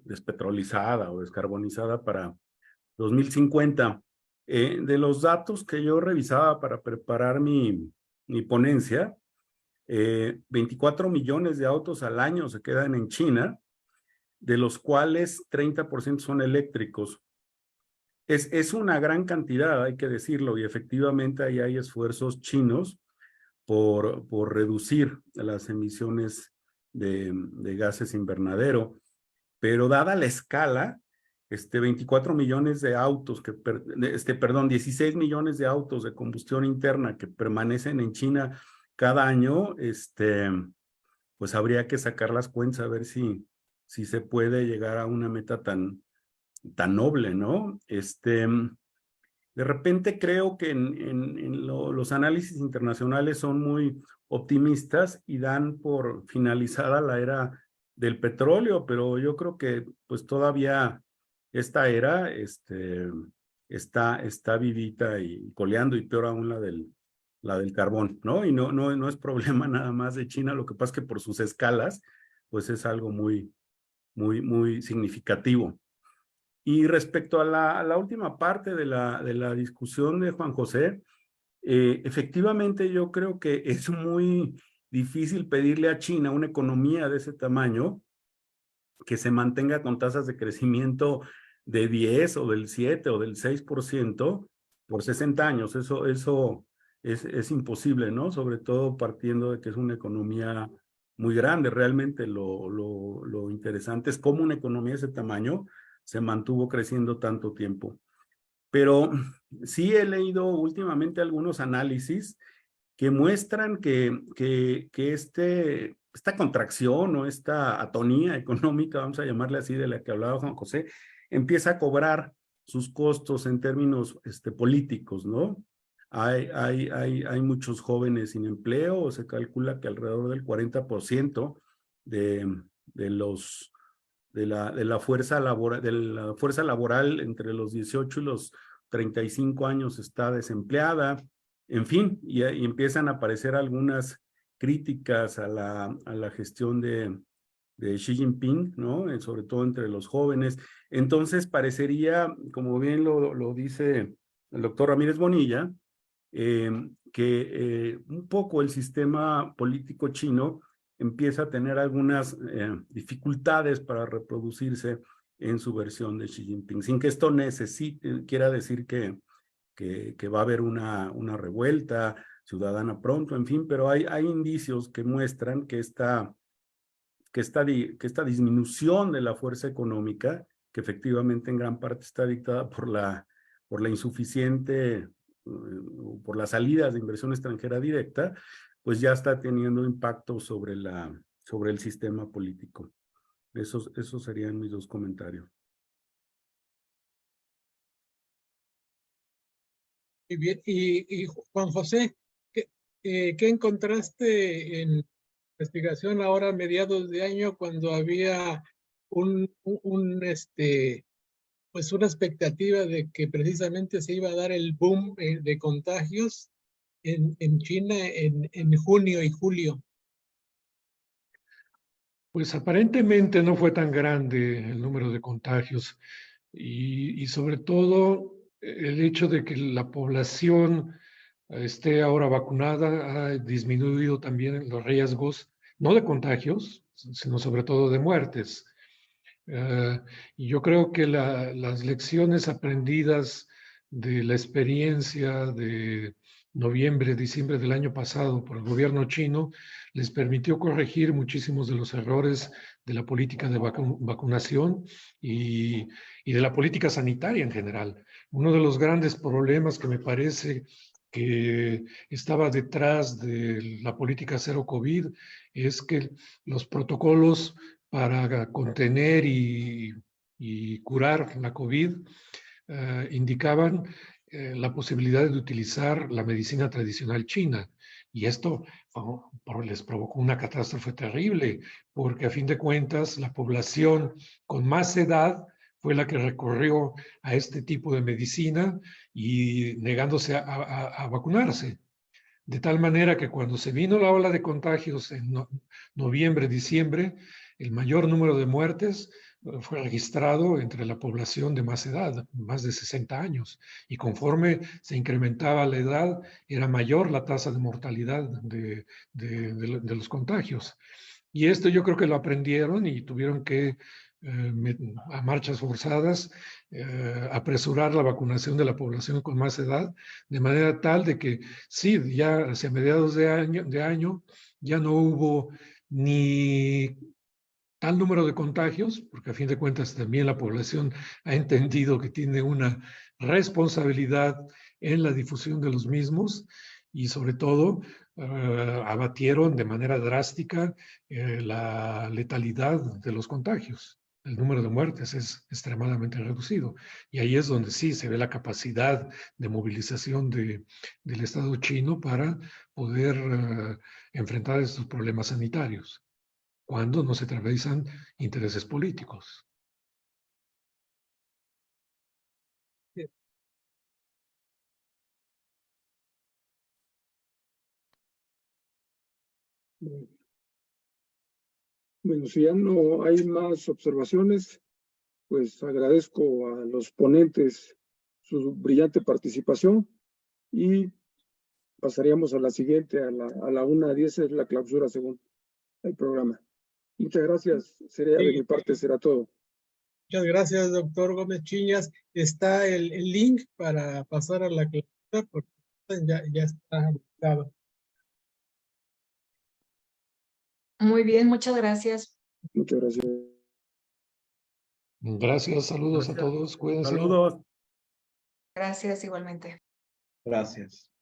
despetrolizada o descarbonizada para 2050. De los datos que yo revisaba para preparar mi ponencia, 24 millones de autos al año se quedan en China, de los cuales 30% son eléctricos. Es una gran cantidad, hay que decirlo, y efectivamente ahí hay esfuerzos chinos por reducir las emisiones de gases invernadero, pero dada la escala, 24 millones de autos, 16 millones de autos de combustión interna que permanecen en China cada año, pues habría que sacar las cuentas a ver si se puede llegar a una meta tan noble, ¿no? De repente creo que los análisis internacionales son muy optimistas y dan por finalizada la era del petróleo, pero yo creo que pues todavía esta era está vivita y coleando, y peor aún la del carbón, ¿no? Y no es problema nada más de China, lo que pasa es que por sus escalas, pues es algo muy significativo. Y respecto a la última parte de la discusión de Juan José, efectivamente yo creo que es muy difícil pedirle a China, una economía de ese tamaño, que se mantenga con tasas de crecimiento de 10 o del 7 o del 6% por 60 años. Eso es imposible, ¿no? Sobre todo partiendo de que es una economía muy grande. Realmente lo interesante es cómo una economía de ese tamaño se mantuvo creciendo tanto tiempo. Pero sí he leído últimamente algunos análisis que muestran que esta contracción o esta atonía económica, vamos a llamarle así, de la que hablaba Juan José, empieza a cobrar sus costos en términos políticos, ¿no? Hay muchos jóvenes sin empleo, se calcula que alrededor del 40% de la fuerza laboral entre los 18 y los 35 años está desempleada. En fin, y empiezan a aparecer algunas críticas a la gestión de Xi Jinping, ¿no? Sobre todo entre los jóvenes. Entonces parecería, como bien lo dice el doctor Ramírez Bonilla, que un poco el sistema político chino empieza a tener algunas dificultades para reproducirse en su versión de Xi Jinping, sin que esto quiera decir que va a haber una revuelta ciudadana pronto, en fin, pero hay indicios que muestran que esta disminución de la fuerza económica, que efectivamente en gran parte está dictada por la insuficiente, por las salidas de inversión extranjera directa, pues ya está teniendo impacto sobre el sistema político. Esos serían mis dos comentarios. Muy bien. Y Juan José, ¿qué encontraste en investigación ahora a mediados de año cuando había pues una expectativa de que precisamente se iba a dar el boom de contagios en China en junio y julio? Pues aparentemente no fue tan grande el número de contagios y sobre todo el hecho de que la población esté ahora vacunada, ha disminuido también los riesgos, no de contagios, sino sobre todo de muertes. Y yo creo que las lecciones aprendidas de la experiencia de noviembre, diciembre del año pasado por el gobierno chino les permitió corregir muchísimos de los errores de la política de vacunación y de la política sanitaria en general. Uno de los grandes problemas que me parece que estaba detrás de la política cero COVID es que los protocolos para contener y curar la COVID indicaban la posibilidad de utilizar la medicina tradicional china. Y esto les provocó una catástrofe terrible, porque a fin de cuentas la población con más edad fue la que recurrió a este tipo de medicina y negándose a vacunarse. De tal manera que cuando se vino la ola de contagios en noviembre, diciembre, el mayor número de muertes fue registrado entre la población de más edad, más de 60 años. Y conforme se incrementaba la edad, era mayor la tasa de mortalidad de los contagios. Y esto yo creo que lo aprendieron y tuvieron que, a marchas forzadas, apresurar la vacunación de la población con más edad, de manera tal de que sí, ya hacia mediados de año ya no hubo ni tal número de contagios, porque a fin de cuentas también la población ha entendido que tiene una responsabilidad en la difusión de los mismos y sobre todo abatieron de manera drástica la letalidad de los contagios. El número de muertes es extremadamente reducido. Y ahí es donde sí se ve la capacidad de movilización del Estado chino para poder enfrentar estos problemas sanitarios, cuando no se atraviesan intereses políticos. Bueno, si ya no hay más observaciones, pues agradezco a los ponentes su brillante participación y pasaríamos a la siguiente, a la 1:10 es la clausura según el programa. Muchas gracias, sería de mi parte, será todo. Muchas gracias, doctor Gómez Chiñas. Está el link para pasar a la clausura, porque ya está habilitado. Muy bien, muchas gracias. Muchas gracias. Gracias, saludos a Gracias. todos, cuídense. Saludos. Gracias igualmente. Gracias.